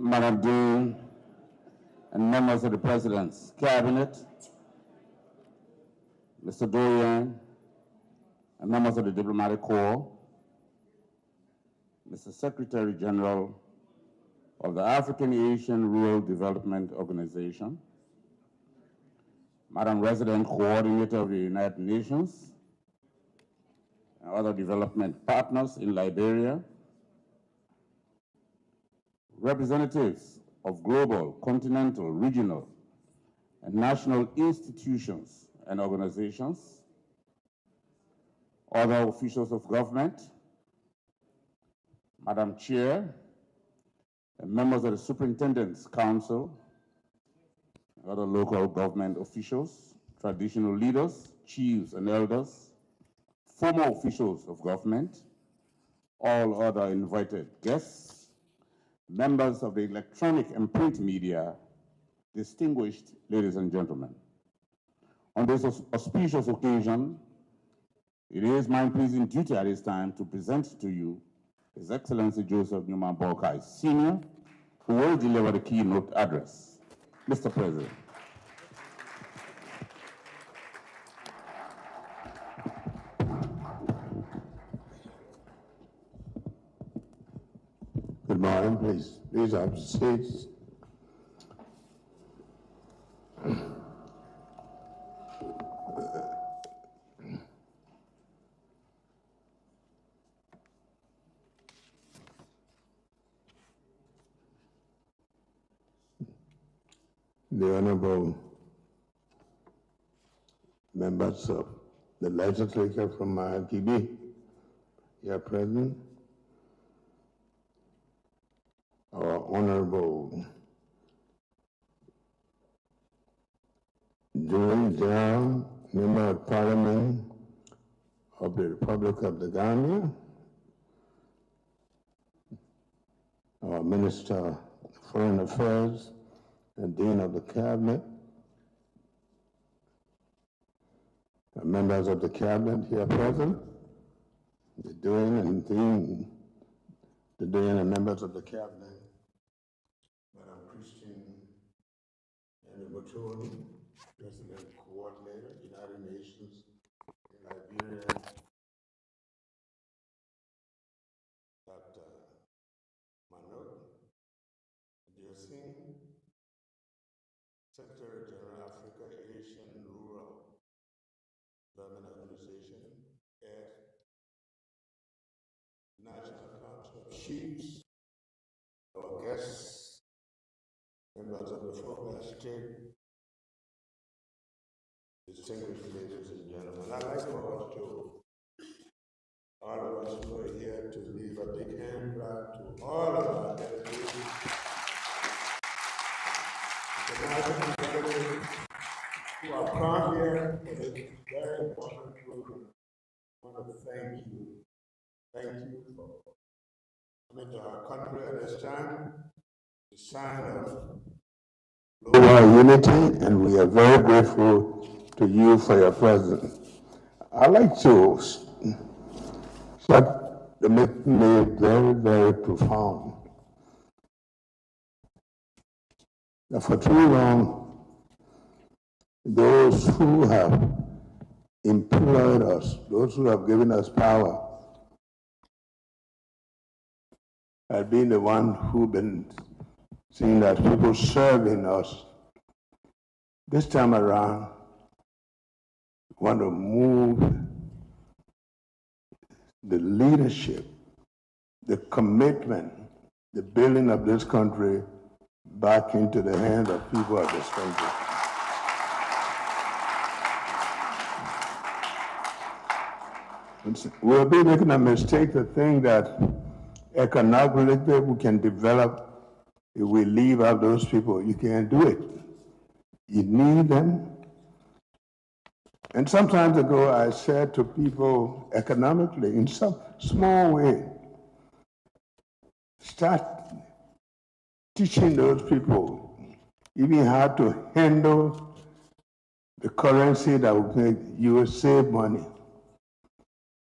Madam Dean, and members of the President's Cabinet, Mr. Dorian, and members of the Diplomatic Corps, Mr. Secretary General of the African Asian Rural Development Organization, Madam Resident Coordinator of the United Nations, and other development partners in Liberia, representatives of global, continental, regional, and national institutions and organizations, other officials of government, Madam Chair, and members of the Superintendent's Council, other local government officials, traditional leaders, chiefs and elders, former officials of government, all other invited guests, members of the electronic and print media, distinguished ladies and gentlemen. On this auspicious occasion, it is my pleasing duty at this time to present to you His Excellency Joseph Newman Boakai Sr., who will deliver the keynote address. Mr. President. please. Please have seats. The Honorable members of the legislature from Margibi here present, our Honorable General Member of Parliament of the Republic of the Gambia, our Minister of Foreign Affairs and Dean of the Cabinet, members of the Cabinet here present, the Dean and members of the Cabinet, Madam Christine Botoni, President Coordinator, United Nations in Liberia, Dr. Manok Singh, Secretary General Africa Asian Rural Development Organization, and National Council of Chiefs, our guests, members of the Falkland State, distinguished ladies and gentlemen. I'd like for us to, all of us who are here, to leave a big hand clap to all of our delegations. Who have come here for this very important program. I want to thank you. Thank you for coming to our country at this time. The sign of global unity, and we are very grateful to you for your presence. I'd like to start the meeting very, very profound. Now, for too long, those who have employed us, those who have given us power, have been the one who've been seeing that people serving us. This time around, we want to move the leadership, the commitment, the building of this country back into the hands of people of this country. We'll be making a mistake to think that economically we can develop if we leave out those people. You can't do it. You need them. And some time ago, I said to people economically, in some small way, start teaching those people even how to handle the currency that will make you save money.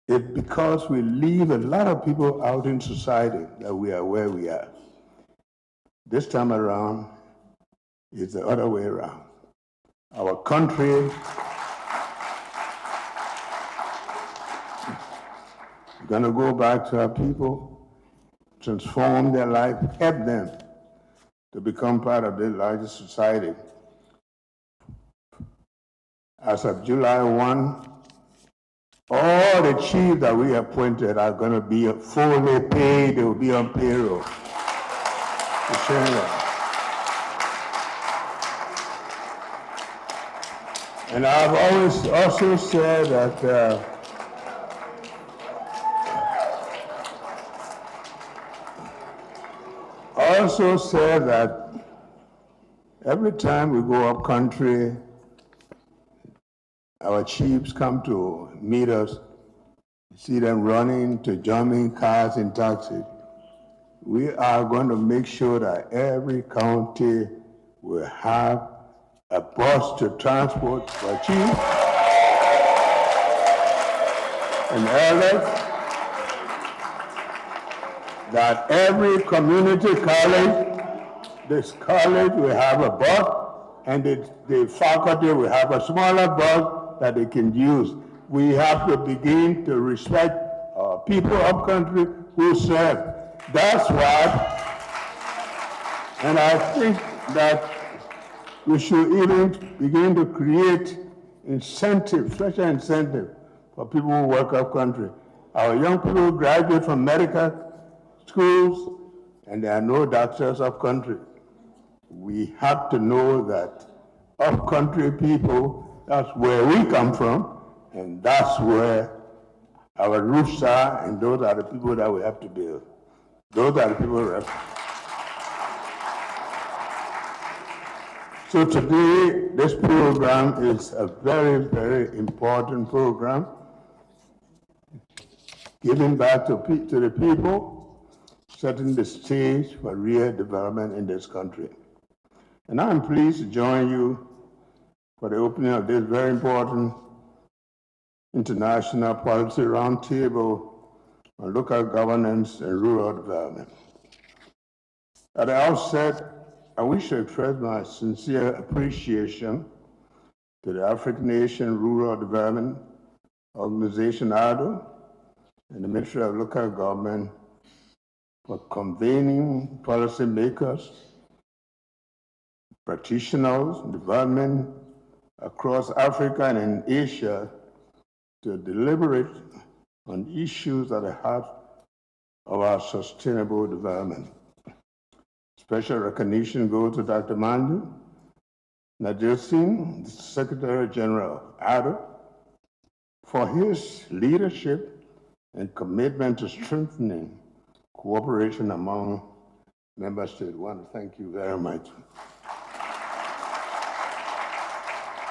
It's because we leave a lot of people out in society that we are where we are. This time around, it's the other way around. Our country is going to go back to our people, transform their life, help them to become part of the larger society. As of July 1, all the chiefs that we appointed are going to be fully paid. They will be on payroll. And I've always also said that every time we go up country, our chiefs come to meet us, see them running to jumping cars and taxis. We are going to make sure that every county will have a bus to transport for chiefs and elders, that every community college, this college will have a bus, and the faculty will have a smaller bus that they can use. We have to begin to respect people of country who serve. That's what And I think that we should even begin to create incentives, special incentives for people who work up country. Our young people who graduate from medical schools and there are no doctors up country. We have to know that up country people, that's where we come from, and that's where our roots are, and those are the people that we have to build. Those are the people we have to. So today, this program is a very, very important program, giving back to the people, setting the stage for real development in this country. And I'm pleased to join you for the opening of this very important International Policy Roundtable on Local Governance and Rural Development. At the outset, I wish to express my sincere appreciation to the African Nation Rural Development Organization, ADO, and the Ministry of Local Government for convening policymakers, practitioners, development across Africa and in Asia to deliberate on issues at the heart of our sustainable development. Special recognition goes to Dr. Mandu Nadir-Singh, the Secretary General of ADO, for his leadership and commitment to strengthening cooperation among member states. I want to thank you very much.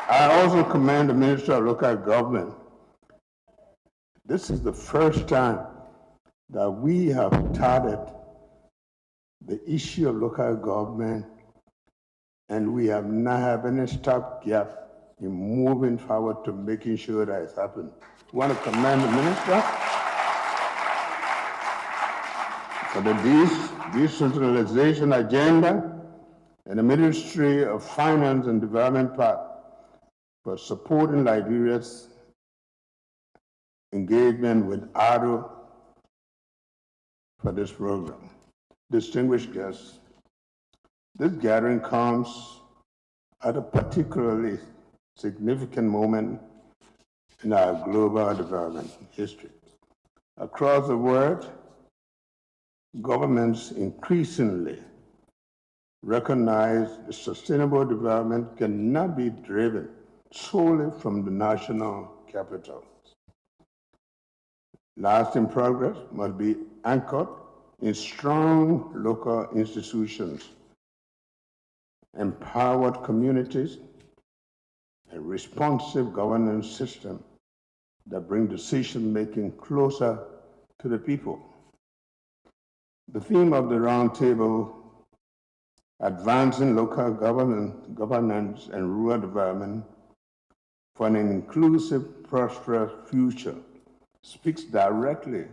I also commend the Ministry of Local Government. This is the first time that we have started the issue of local government, and we have not had any stopgap in moving forward to making sure that it's happened. I want to commend the minister for the decentralization agenda and the Ministry of Finance and Development part for supporting Liberia's engagement with ADO for this program. Distinguished guests, this gathering comes at a particularly significant moment in our global development history. Across the world, governments increasingly recognize that sustainable development cannot be driven solely from the national capital. Lasting progress must be anchored in strong local institutions, empowered communities, a responsive governance system that bring decision-making closer to the people. The theme of the roundtable, Advancing Local Governance and Rural Development for an Inclusive, Prosperous Future, speaks directly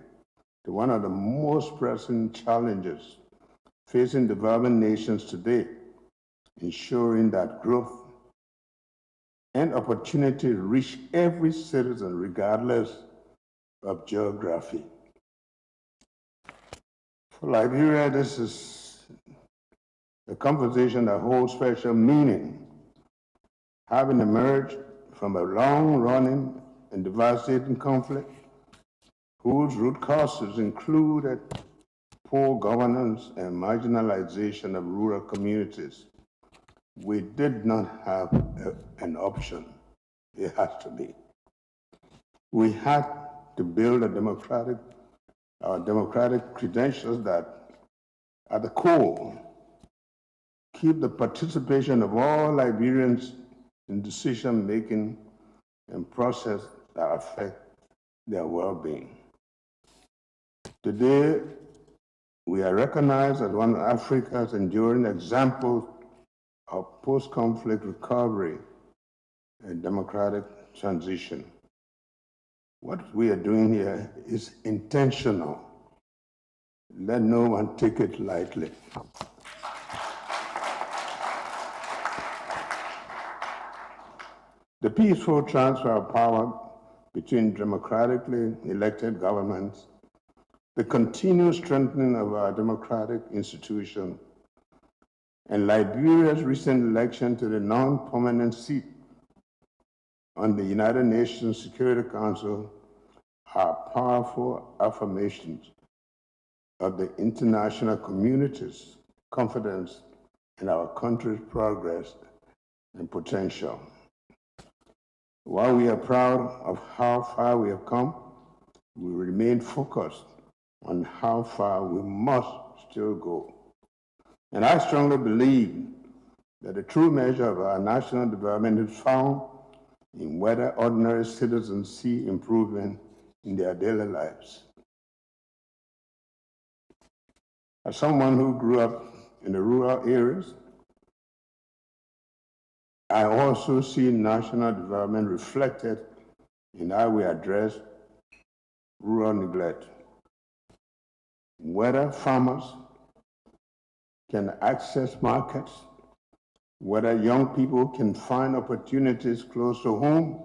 to one of the most pressing challenges facing developing nations today, ensuring that growth and opportunity reach every citizen regardless of geography. For Liberia, this is a conversation that holds special meaning, having emerged from a long-running and devastating conflict whose root causes included poor governance and marginalization of rural communities. We did not have an option. It has to be. We had to build our democratic credentials that, at the core, keep the participation of all Liberians in decision-making and process that affect their well-being. Today, we are recognized as one of Africa's enduring examples of post-conflict recovery and democratic transition. What we are doing here is intentional. Let no one take it lightly. The peaceful transfer of power between democratically elected governments, the continued strengthening of our democratic institutions, and Liberia's recent election to the non-permanent seat on the United Nations Security Council are powerful affirmations of the international community's confidence in our country's progress and potential. While we are proud of how far we have come, we remain focused on how far we must still go. And I strongly believe that the true measure of our national development is found in whether ordinary citizens see improvement in their daily lives. As someone who grew up in the rural areas, I also see national development reflected in how we address rural neglect. Whether farmers can access markets, whether young people can find opportunities close to home,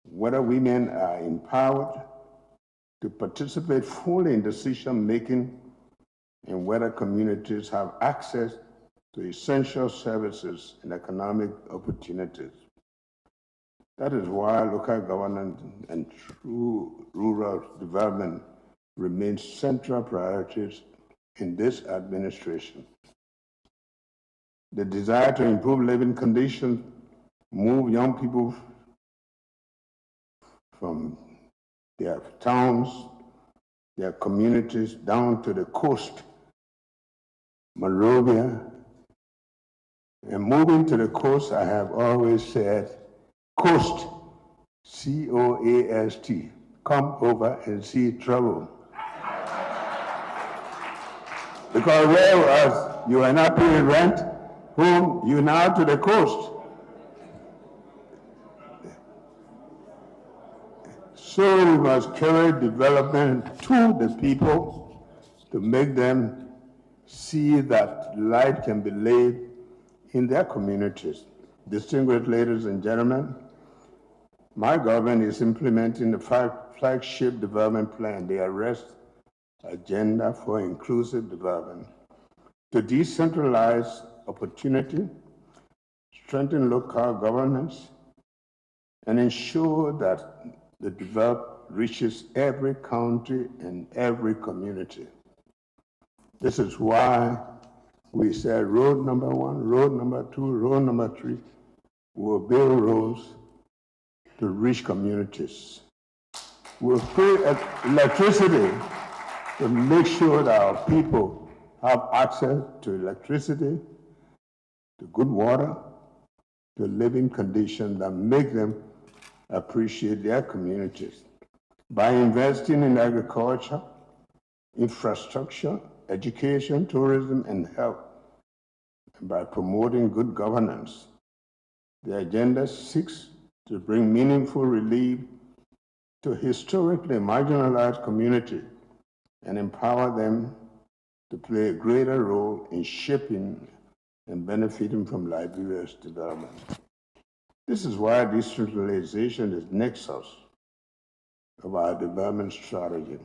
whether women are empowered to participate fully in decision-making, and whether communities have access to essential services and economic opportunities. That is why local governance and true rural development remain central priorities in this administration. The desire to improve living conditions, move young people from their towns, their communities down to the coast, Monrovia. And moving to the coast, I have always said, coast, C-O-A-S-T, come over and see trouble. Because whereas you are not paying rent, home, you now to the coast. So we must carry development to the people to make them see that life can be lived in their communities. Distinguished ladies and gentlemen, my government is implementing the flagship development plan, the Arrest Agenda for Inclusive Development, to decentralize opportunity, strengthen local governance, and ensure that the development reaches every county and every community. This is why we said road number 1, road number 2, road number 3, we'll build roads to reach communities. We'll pay electricity to make sure that our people have access to electricity, to good water, to living conditions that make them appreciate their communities. By investing in agriculture, infrastructure, education, tourism, and health, and by promoting good governance, the agenda seeks to bring meaningful relief to historically marginalized communities and empower them to play a greater role in shaping and benefiting from Liberia's development. This is why decentralization is nexus of our development strategy.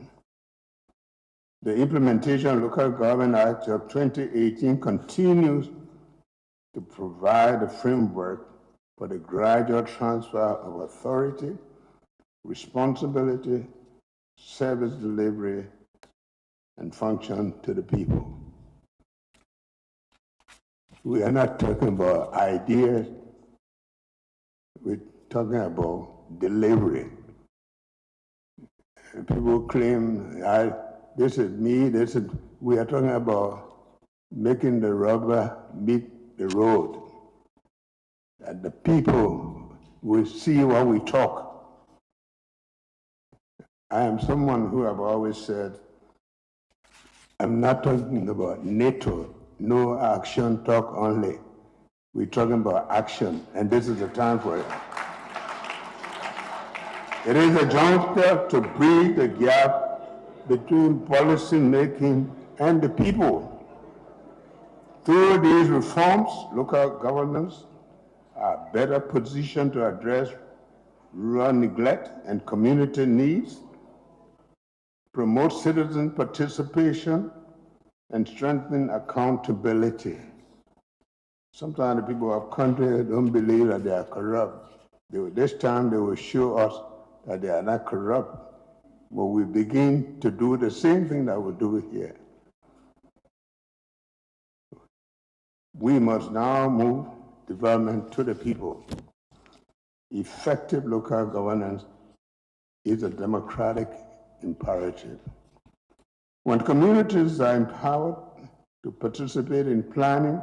The implementation of Local Government Act of 2018 continues to provide a framework for the gradual transfer of authority, responsibility, service delivery, and function to the people. We are not talking about ideas, we're talking about delivery. People claim, this is me, we are talking about making the rubber meet the road. And the people will see what we talk. I am someone who have always said, I'm not talking about NATO, no action, talk only. We're talking about action, and this is the time for it. It is a juncture to bridge the gap between policy making and the people. Through these reforms, local governments are better positioned to address rural neglect and community needs, promote citizen participation, and strengthen accountability. Sometimes the people of country don't believe that they are corrupt. This time they will show us that they are not corrupt. But we begin to do the same thing that we do here. We must now move development to the people. Effective local governance is a democratic imperative. When communities are empowered to participate in planning,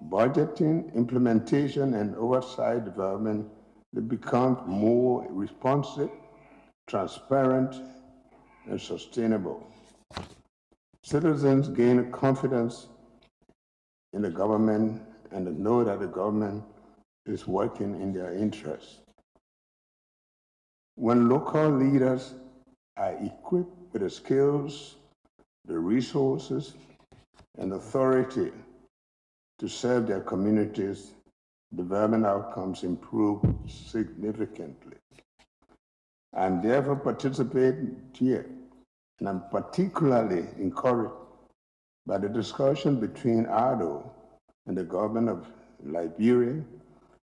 budgeting, implementation, and oversight development, they become more responsive, transparent, and sustainable. Citizens gain confidence in the government and know that the government is working in their interests. When local leaders are equipped with the skills, the resources, and authority to serve their communities, development outcomes improve significantly. And therefore participate here, and I'm particularly encouraged by the discussion between ADO and the government of Liberia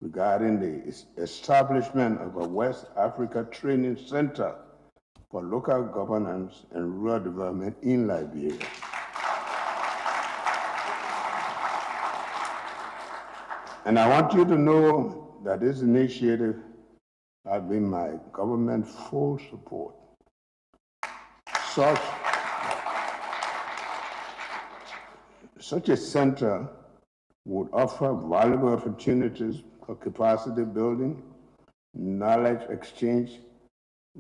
regarding the establishment of a West Africa Training Center for local governance and rural development in Liberia. And I want you to know that this initiative has been my government's full support. Such a center would offer valuable opportunities for capacity building, knowledge exchange,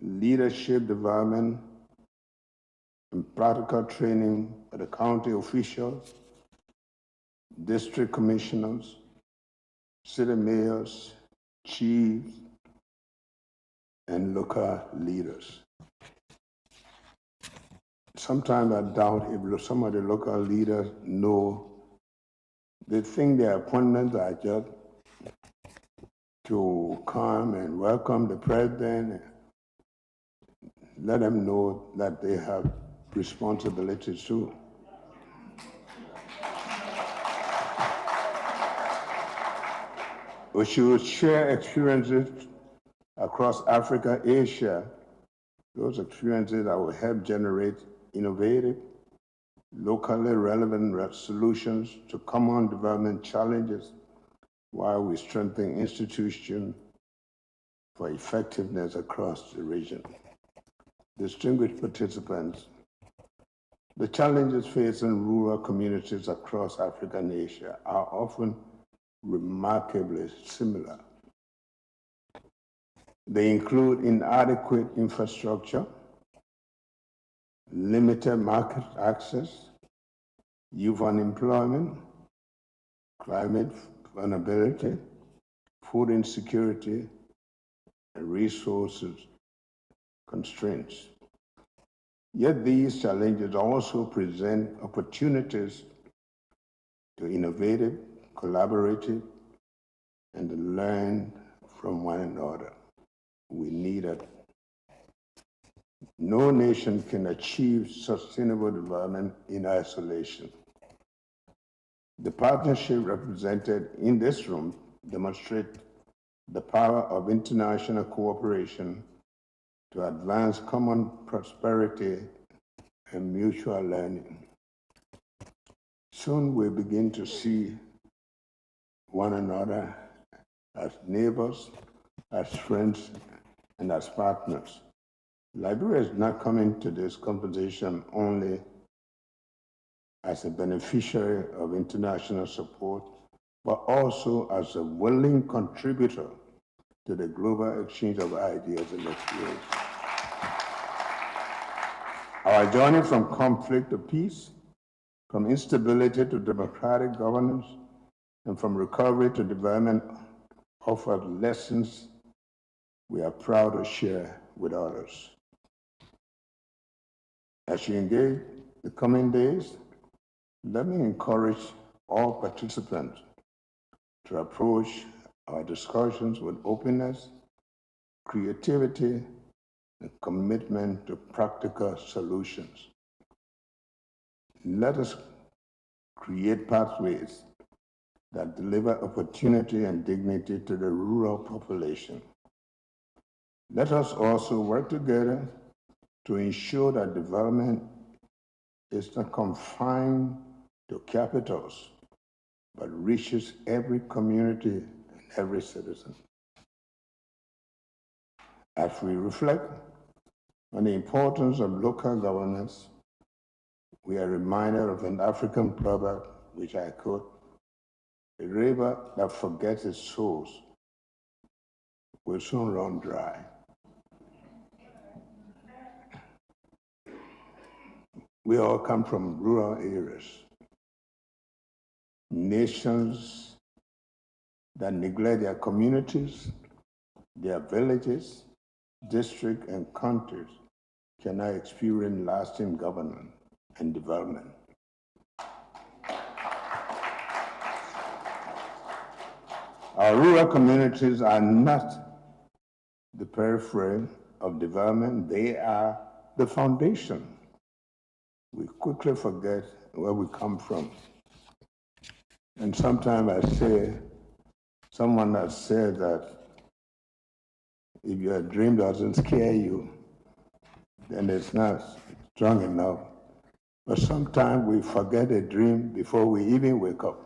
leadership development, and practical training for the county officials, district commissioners, city mayors, chiefs, and local leaders. Sometimes I doubt if some of the local leaders know, they think their appointments are just to come and welcome the president, let them know that they have responsibilities too. We should share experiences across Africa, Asia, those experiences that will help generate innovative, locally relevant solutions to common development challenges while we strengthen institutions for effectiveness across the region. Distinguished participants, the challenges facing rural communities across Africa and Asia are often remarkably similar. They include inadequate infrastructure, limited market access, youth unemployment, climate vulnerability, food insecurity, and resources constraints. Yet these challenges also present opportunities to innovative, collaborative, and learn from one another. We need it. No nation can achieve sustainable development in isolation. The partnership represented in this room demonstrates the power of international cooperation to advance common prosperity and mutual learning. Soon we'll begin to see one another as neighbors, as friends, and as partners. Liberia is not coming to this conversation only as a beneficiary of international support, but also as a willing contributor to the global exchange of ideas and experience. Our journey from conflict to peace, from instability to democratic governance, and from recovery to development offers lessons we are proud to share with others. As you engage the coming days, let me encourage all participants to approach our discussions with openness, creativity, and commitment to practical solutions. Let us create pathways that deliver opportunity and dignity to the rural population. Let us also work together to ensure that development is not confined to capitals, but reaches every community and every citizen. As we reflect on the importance of local governance, we are reminded of an African proverb, which I quote: "A river that forgets its source will soon run dry." We all come from rural areas. Nations that neglect their communities, their villages, districts, and countries cannot experience lasting governance and development. Our rural communities are not the periphery of development, they are the foundation. We quickly forget where we come from. And sometimes I say, someone has said that if your dream doesn't scare you, then it's not strong enough. But sometimes we forget a dream before we even wake up.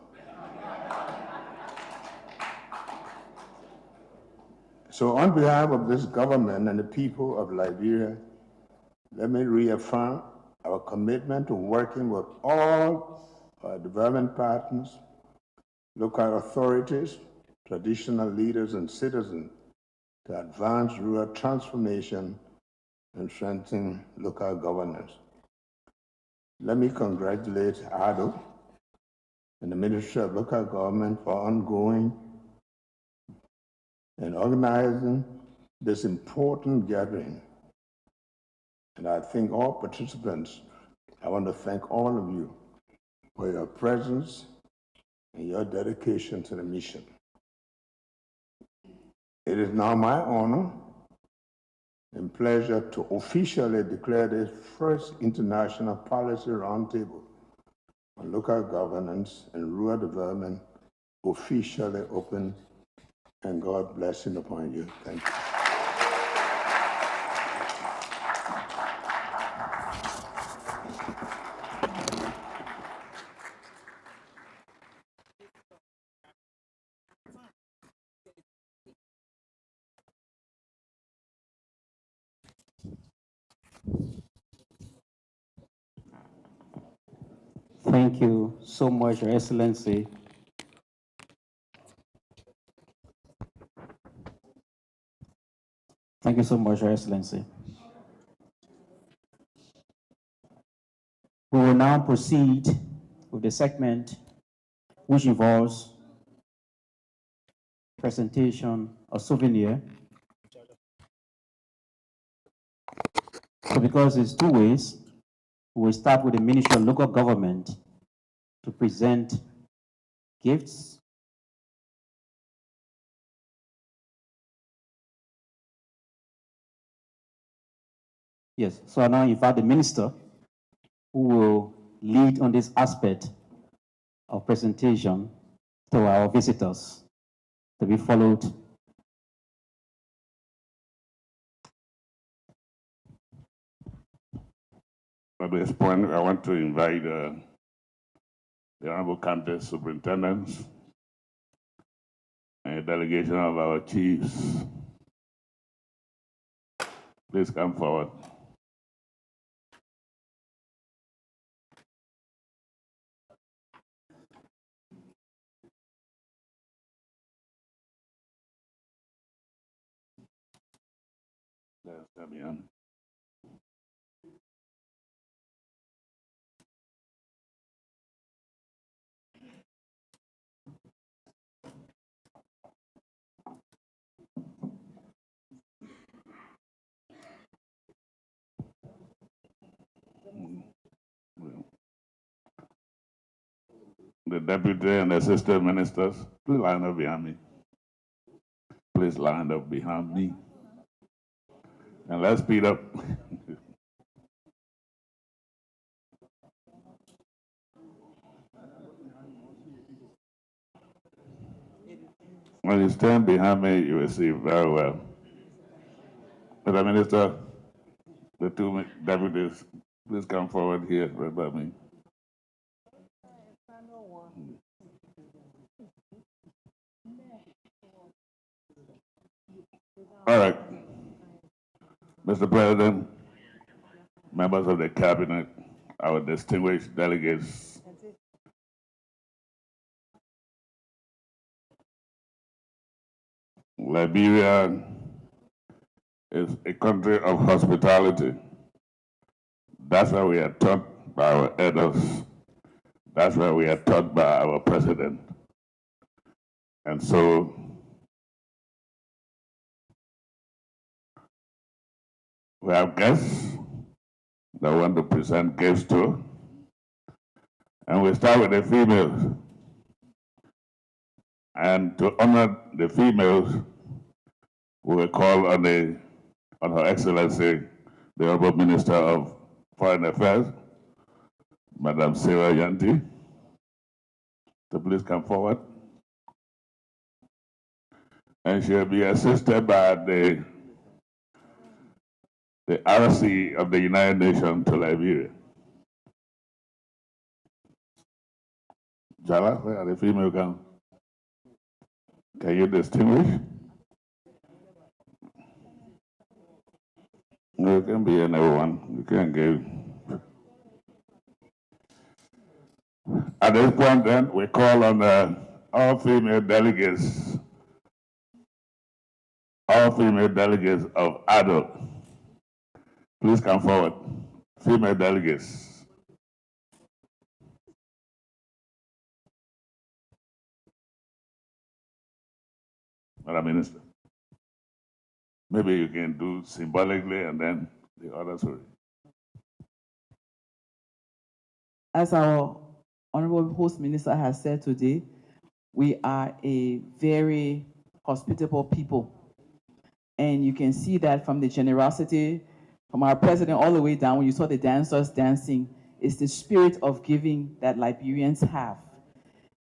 So on behalf of this government and the people of Liberia, let me reaffirm our commitment to working with all our development partners, local authorities, traditional leaders, and citizens to advance rural transformation and strengthen local governance. Let me congratulate ADO and the Ministry of Local Government for ongoing and organizing this important gathering. And I thank all participants. I want to thank all of you for your presence and your dedication to the mission. It is now my honor and pleasure to officially declare this first International Policy Roundtable on Local Governance and Rural Development officially open, and God blessing upon you. Thank you. Thank you so much, Your Excellency. Thank you so much, Your Excellency. We will now proceed with the segment which involves presentation of souvenir. So because it's two ways, we will start with the Ministry of Local Government to present gifts. Yes, so I now invite the Minister who will lead on this aspect of presentation to our visitors, to be followed. At this point, I want to invite the Honorable County Superintendents and a delegation of our chiefs. Please come forward. Yes, Fabian. The deputy and assistant ministers, please line up behind me. Please line up behind me. And let's speed up. When you stand behind me, you will see very well. Mr. Minister, the two deputies, please come forward here right by me. All right. Mr. President, members of the cabinet, our distinguished delegates, Liberia is a country of hospitality. That's why we are taught by our elders. That's why we are taught by our president. And so we have guests that want to present gifts to. And we start with the females. And to honor the females, we will call on Her Excellency, the Honorable Minister of Foreign Affairs, Madam Sarah Yanti, to please come forward. And she'll be assisted by the RC of the United Nations to Liberia. Jala, where are the female come? Can you distinguish? No, it can be anyone. You can't give. At this point, then, we call on all female delegates of adult. Please come forward. Female delegates. Madam Minister, maybe you can do symbolically and then the others will. As our Honorable Host Minister has said today, we are a very hospitable people. And you can see that from the generosity from our president all the way down. When you saw the dancers dancing, it's the spirit of giving that Liberians have.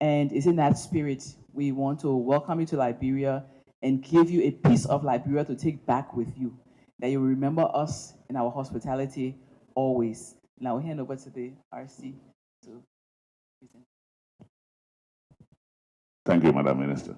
And it's in that spirit we want to welcome you to Liberia and give you a piece of Liberia to take back with you, that you remember us in our hospitality always. Now we'll hand over to the RC to present. Thank you, Madam Minister.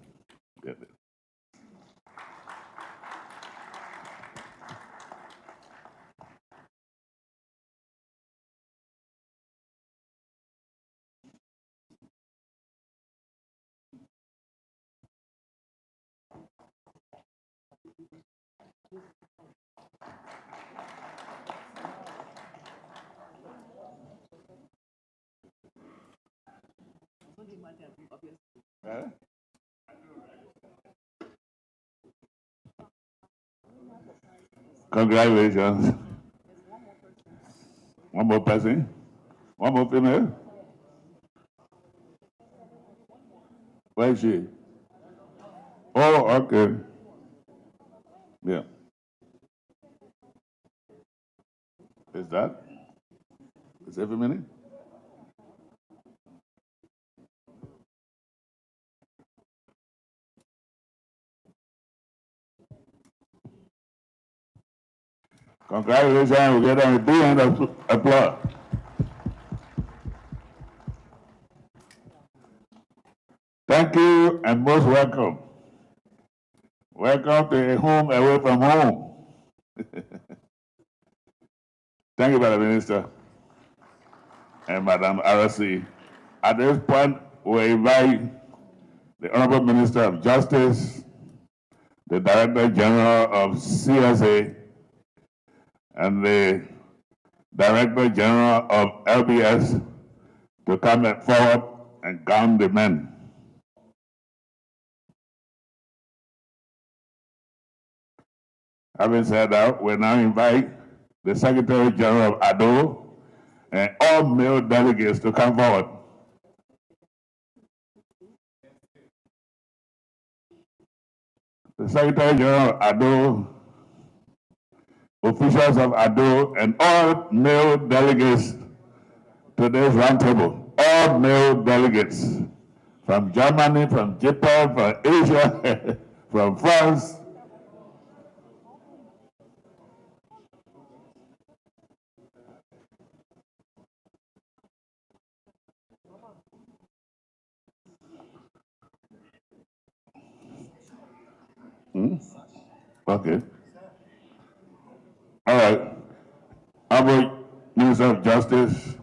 Congratulations. One more person? One more female? Where is she? Oh, okay. Yeah. Is that? Is every minute? Congratulations, we get a big round of applause. Thank you and most welcome. Welcome to a home away from home. Thank you, Madam Minister and Madam RC. At this point, we invite the Honorable Minister of Justice, the Director General of CSA, and the Director General of LBS to come forward and gown the men. Having said that, we now invite the Secretary General of ADO and all male delegates to come forward. The Secretary General of ADO, officials of ADO, and all male delegates to this roundtable. All male delegates from Germany, from Japan, from Asia, from France. Okay. All right. Honorable Minister of Justice,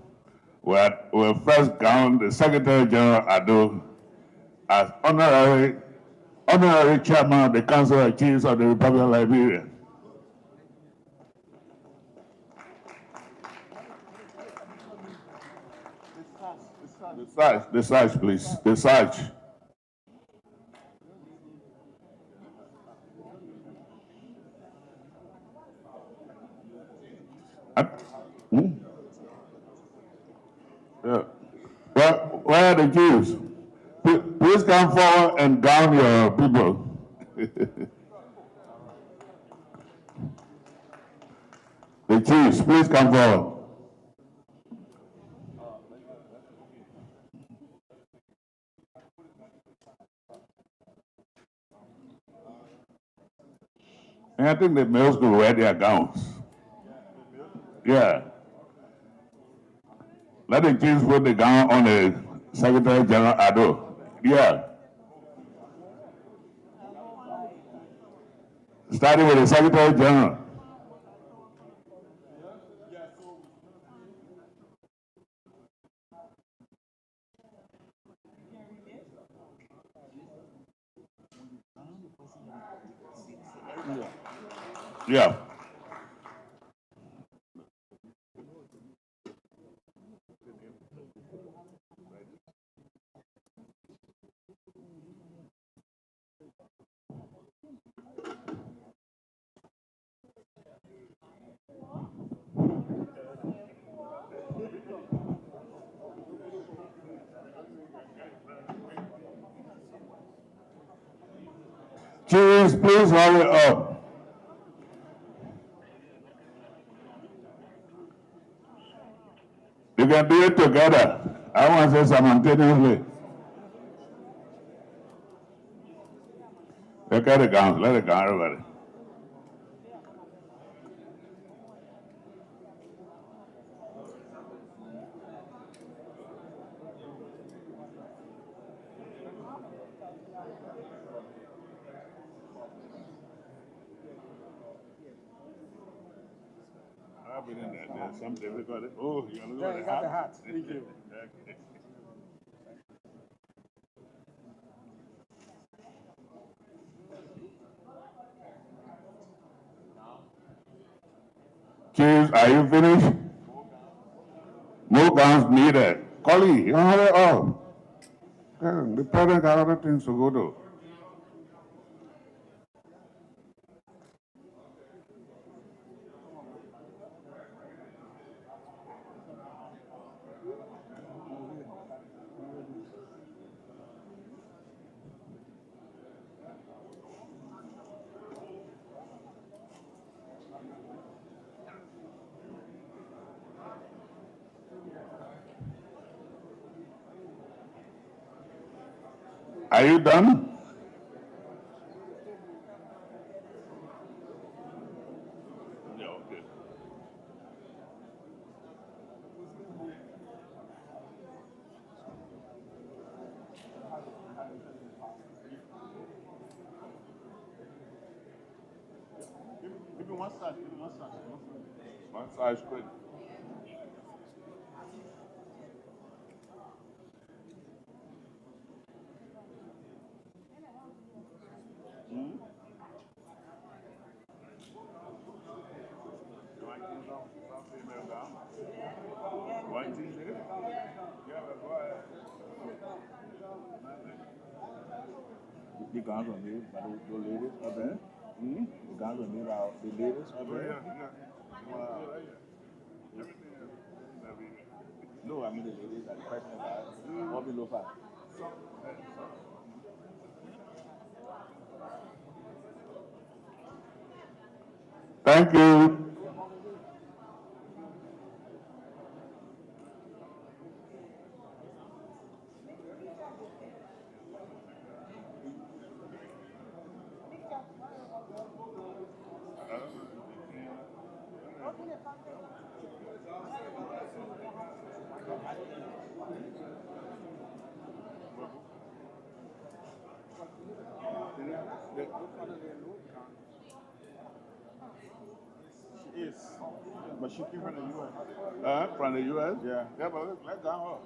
we'll first count the Secretary General Ado as honorary chairman of the Council of Chiefs of the Republic of Liberia. The size, please. The size. Yeah. Where are the Jews? Please come forward and gown your people. The Chiefs, please come forward. And I think the males could wear their gowns. Yeah. Let the Chiefs put the gown on the Secretary General Ado. Yeah. Starting with the Secretary General. Yeah. Chiefs, please hurry up. You can do it together. I want to say simultaneously. Let it go, everybody. I've been in there. There's some difficulty. Oh, you're going to go to the hat? Thank you. Okay. Chiefs, are you finished? More guns needed. Collie, you hurry up. The president got other things to go to. Are you done? Yeah, okay. Give me one side. One side is good. The guns are made by the ladies up there. The guns are made by the ladies up there. No, I mean the ladies are the question about all below 5. Thank you. Is, but she came from the U.S. From the U.S. Yeah. Yeah, but let's go her.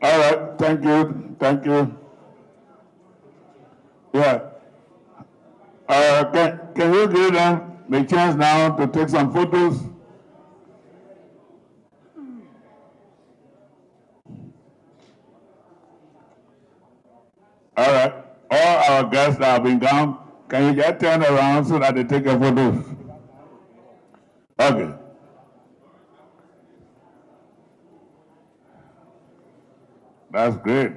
All right, thank you, thank you. Yeah. Can you give them the chance now to take some photos? All right, all our guests that have been gone, can you just turn around so that they take a photo? Okay. That's great.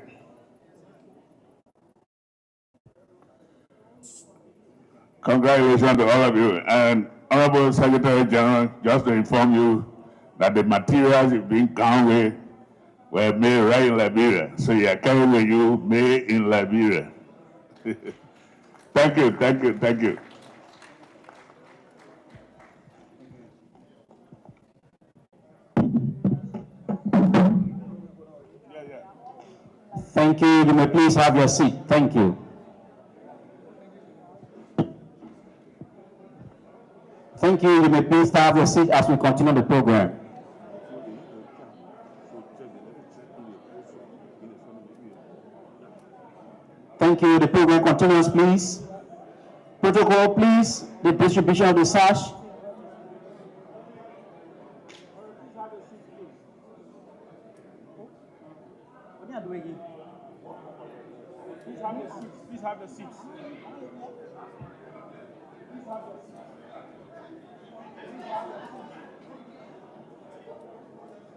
Congratulations to all of you. And Honorable Secretary General, just to inform you that the materials you've been gone with were made right in Liberia. So you are carrying with you made in Liberia. Thank you, thank you, thank you. Thank you. You may please have your seat. Thank you. Thank you. You may please have your seat as we continue the program. Thank you. The program continues, please. Protocol, please. The distribution of the sash. Please have the seats.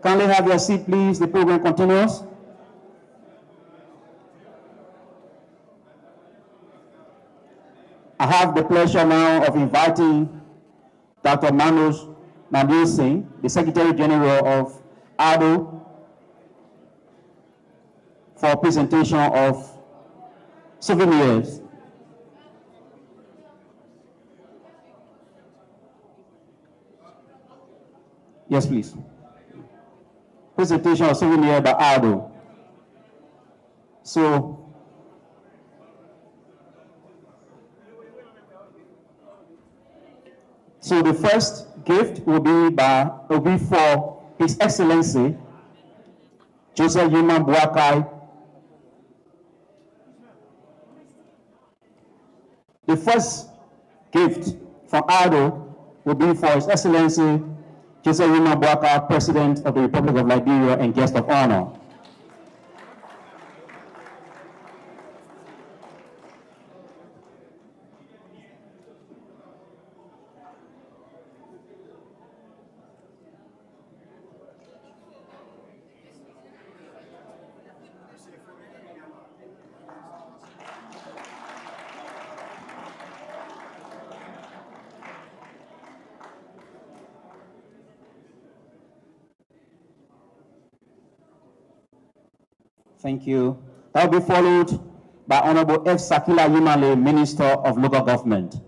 Kindly have your seat, please. The program continues. I have the pleasure now of inviting Dr. Manoj Nadir Singh, the Secretary General of ADO, for a presentation of souvenirs. Yes, please. Presentation of souvenir by ADO. So the first gift will be for His Excellency Joseph Yuman Boakai. The first gift from ADO will be for His Excellency Joseph Yuman Boakai, President of the Republic of Liberia and Guest of Honor. Thank you. That will be followed by Honorable F. Sakila Yimale, Minister of Local Government.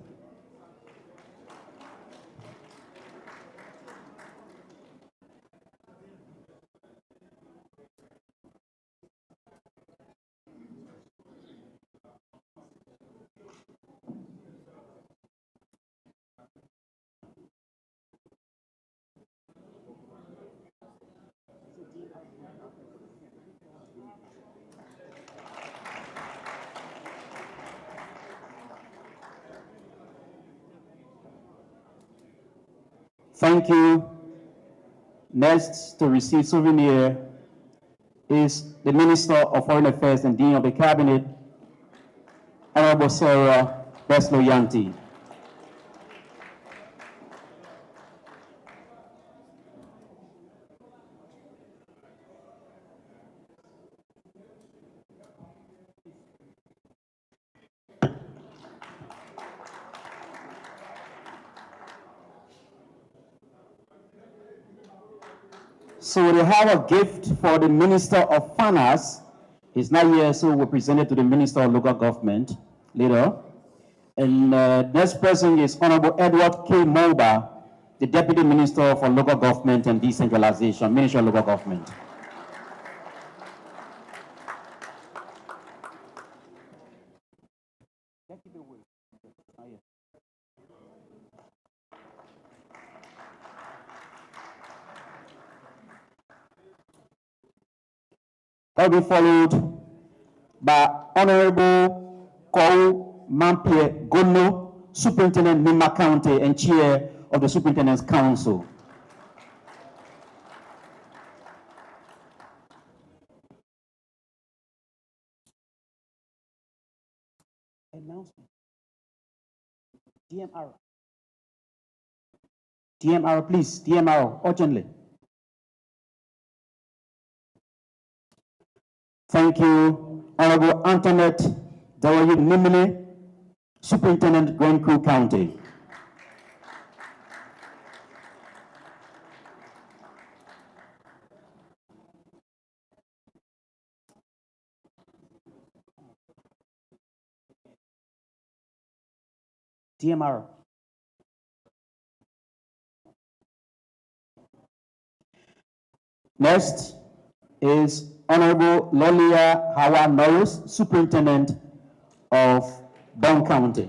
Thank you. Next to receive souvenir is the Minister of Foreign Affairs and Dean of the Cabinet, Honorable Sarah Besloyanti. So they have a gift for the Minister of Finance. He's not here, so we'll present it to the Minister of Local Government. leader. And next person is Honorable Edward K. Moba, the Deputy Minister for Local Government and Decentralization, Minister of Local Government. That will be followed by Honorable Kou Mampie Gono, Superintendent Nima County and Chair of the Superintendent's Council. Announcement. DMR, please, DMR, urgently. Thank you, Honorable Antoinette Dawayu Nimini, Superintendent, Grand Crew County. DMR. Next is Honorable Lolia Hawa Norris, Superintendent of Don County.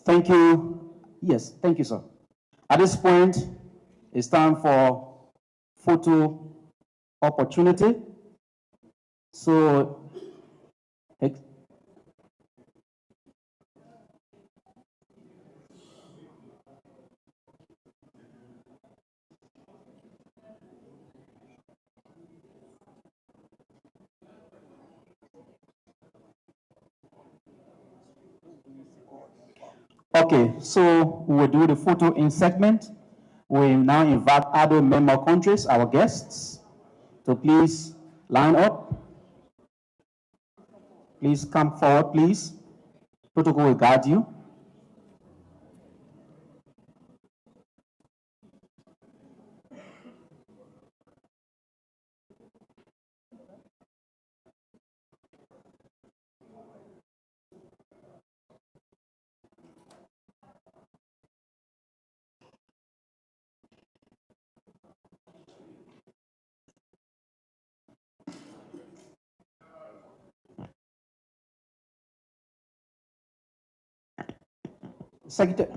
Thank you. Yes, thank you, sir. At this point, it's time for photo opportunity. So, okay, so we will do the photo in segment. We now invite other member countries, our guests, to please line up. Please come forward, please. Protocol will guide you. Secretary.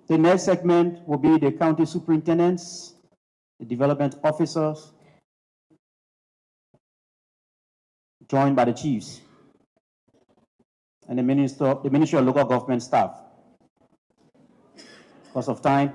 The next segment will be the county superintendents, the development officers, joined by the chiefs, and the Ministry of Local Government staff. Because of time,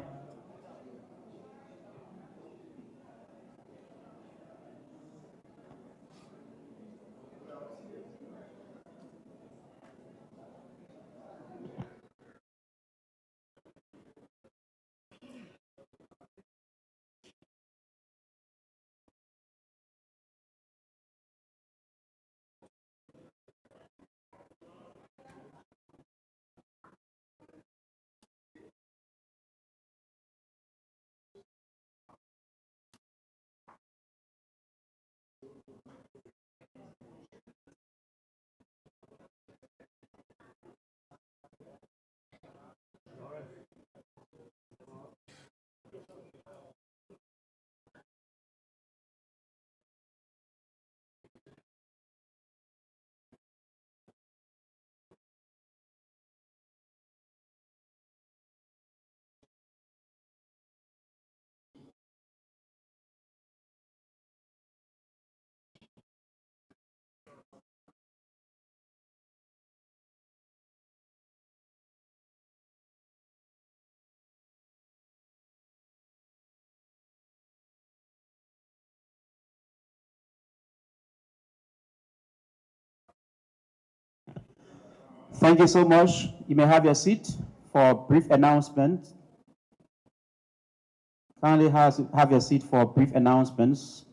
thank you so much. You may have your seat for a brief announcement. Kindly have your seat for brief announcements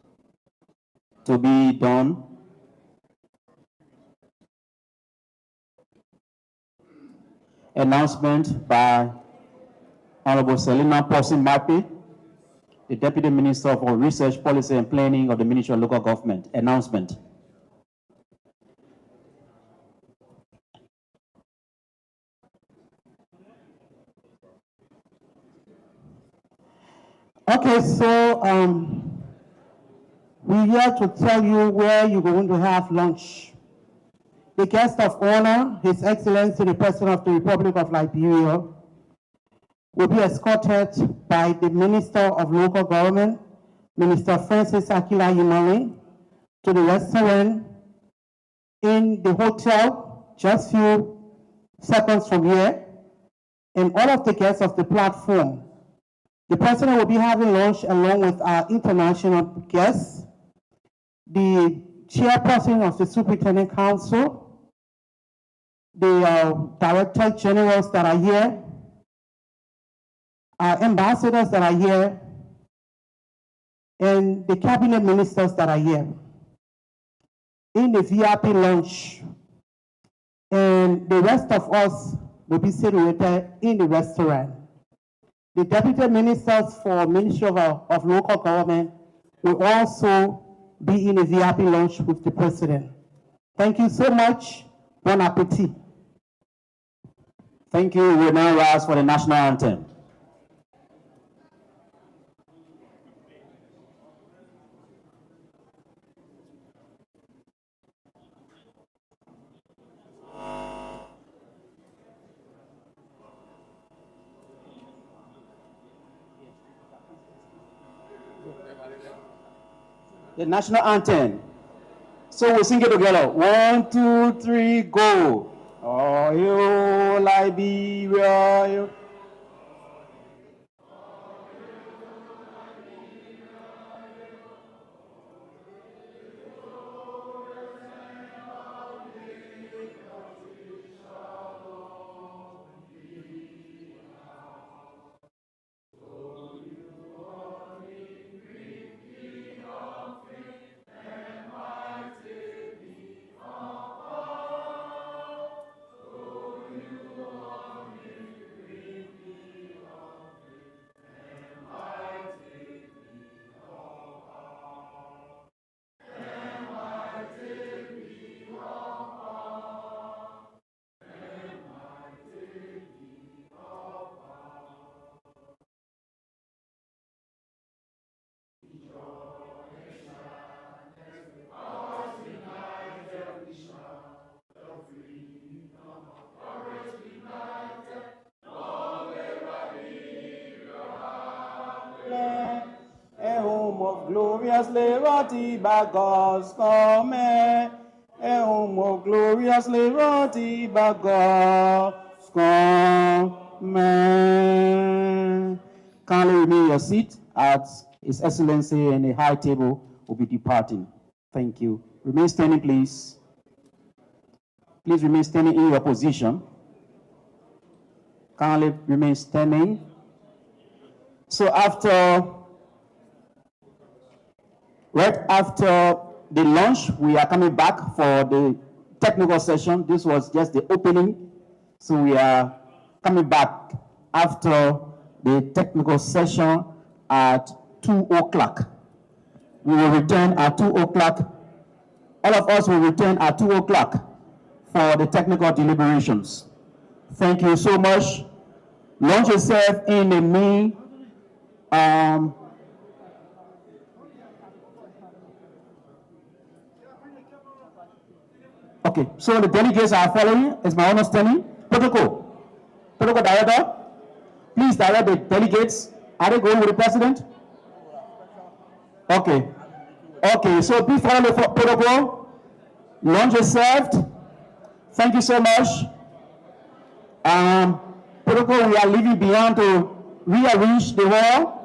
to be done. Announcement by Honorable Selina Posin Mapi, the Deputy Minister for Research, Policy and Planning of the Ministry of Local Government. Announcement. Okay, so we're here to tell you where you're going to have lunch. The guest of honor, His Excellency the President of the Republic of Liberia, will be escorted by the Minister of Local Government, Minister Francis Akila Yimali, to the restaurant in the hotel, just few seconds from here, and all of the guests of the platform. The President will be having lunch along with our international guests, the Chairperson of the Superintendent Council, the Director Generals that are here, our ambassadors that are here, and the Cabinet Ministers that are here in the VIP lunch. And the rest of us will be situated in the restaurant. The Deputy Ministers for Ministry of Local Government will also be in a VIP lunch with the President. Thank you so much. Bon appetit. Thank you. We will now rise for the national anthem. The national anthem. So we'll sing it together. 1, 2, 3, go. Oh, you Liberia. You. gloriously roti bagos come. More gloriously roti bagos come. Kindly remain your seat as His Excellency and the High Table will be departing. Thank you. Remain standing, please. Please remain standing in your position. Kindly remain standing. So right after the lunch, we are coming back for the technical session. This was just the opening. So we are coming back after the technical session at 2 o'clock. We will return at 2 o'clock. All of us will return at 2 o'clock for the technical deliberations. Thank you so much. Launch yourself in the main. Okay, so the delegates are following. Is my understanding? Protocol director, please direct the delegates. Are they going with the president? Okay. Okay, so please follow the protocol. Lunch is served. Thank you so much. Protocol, we are leaving beyond to rearrange the hall.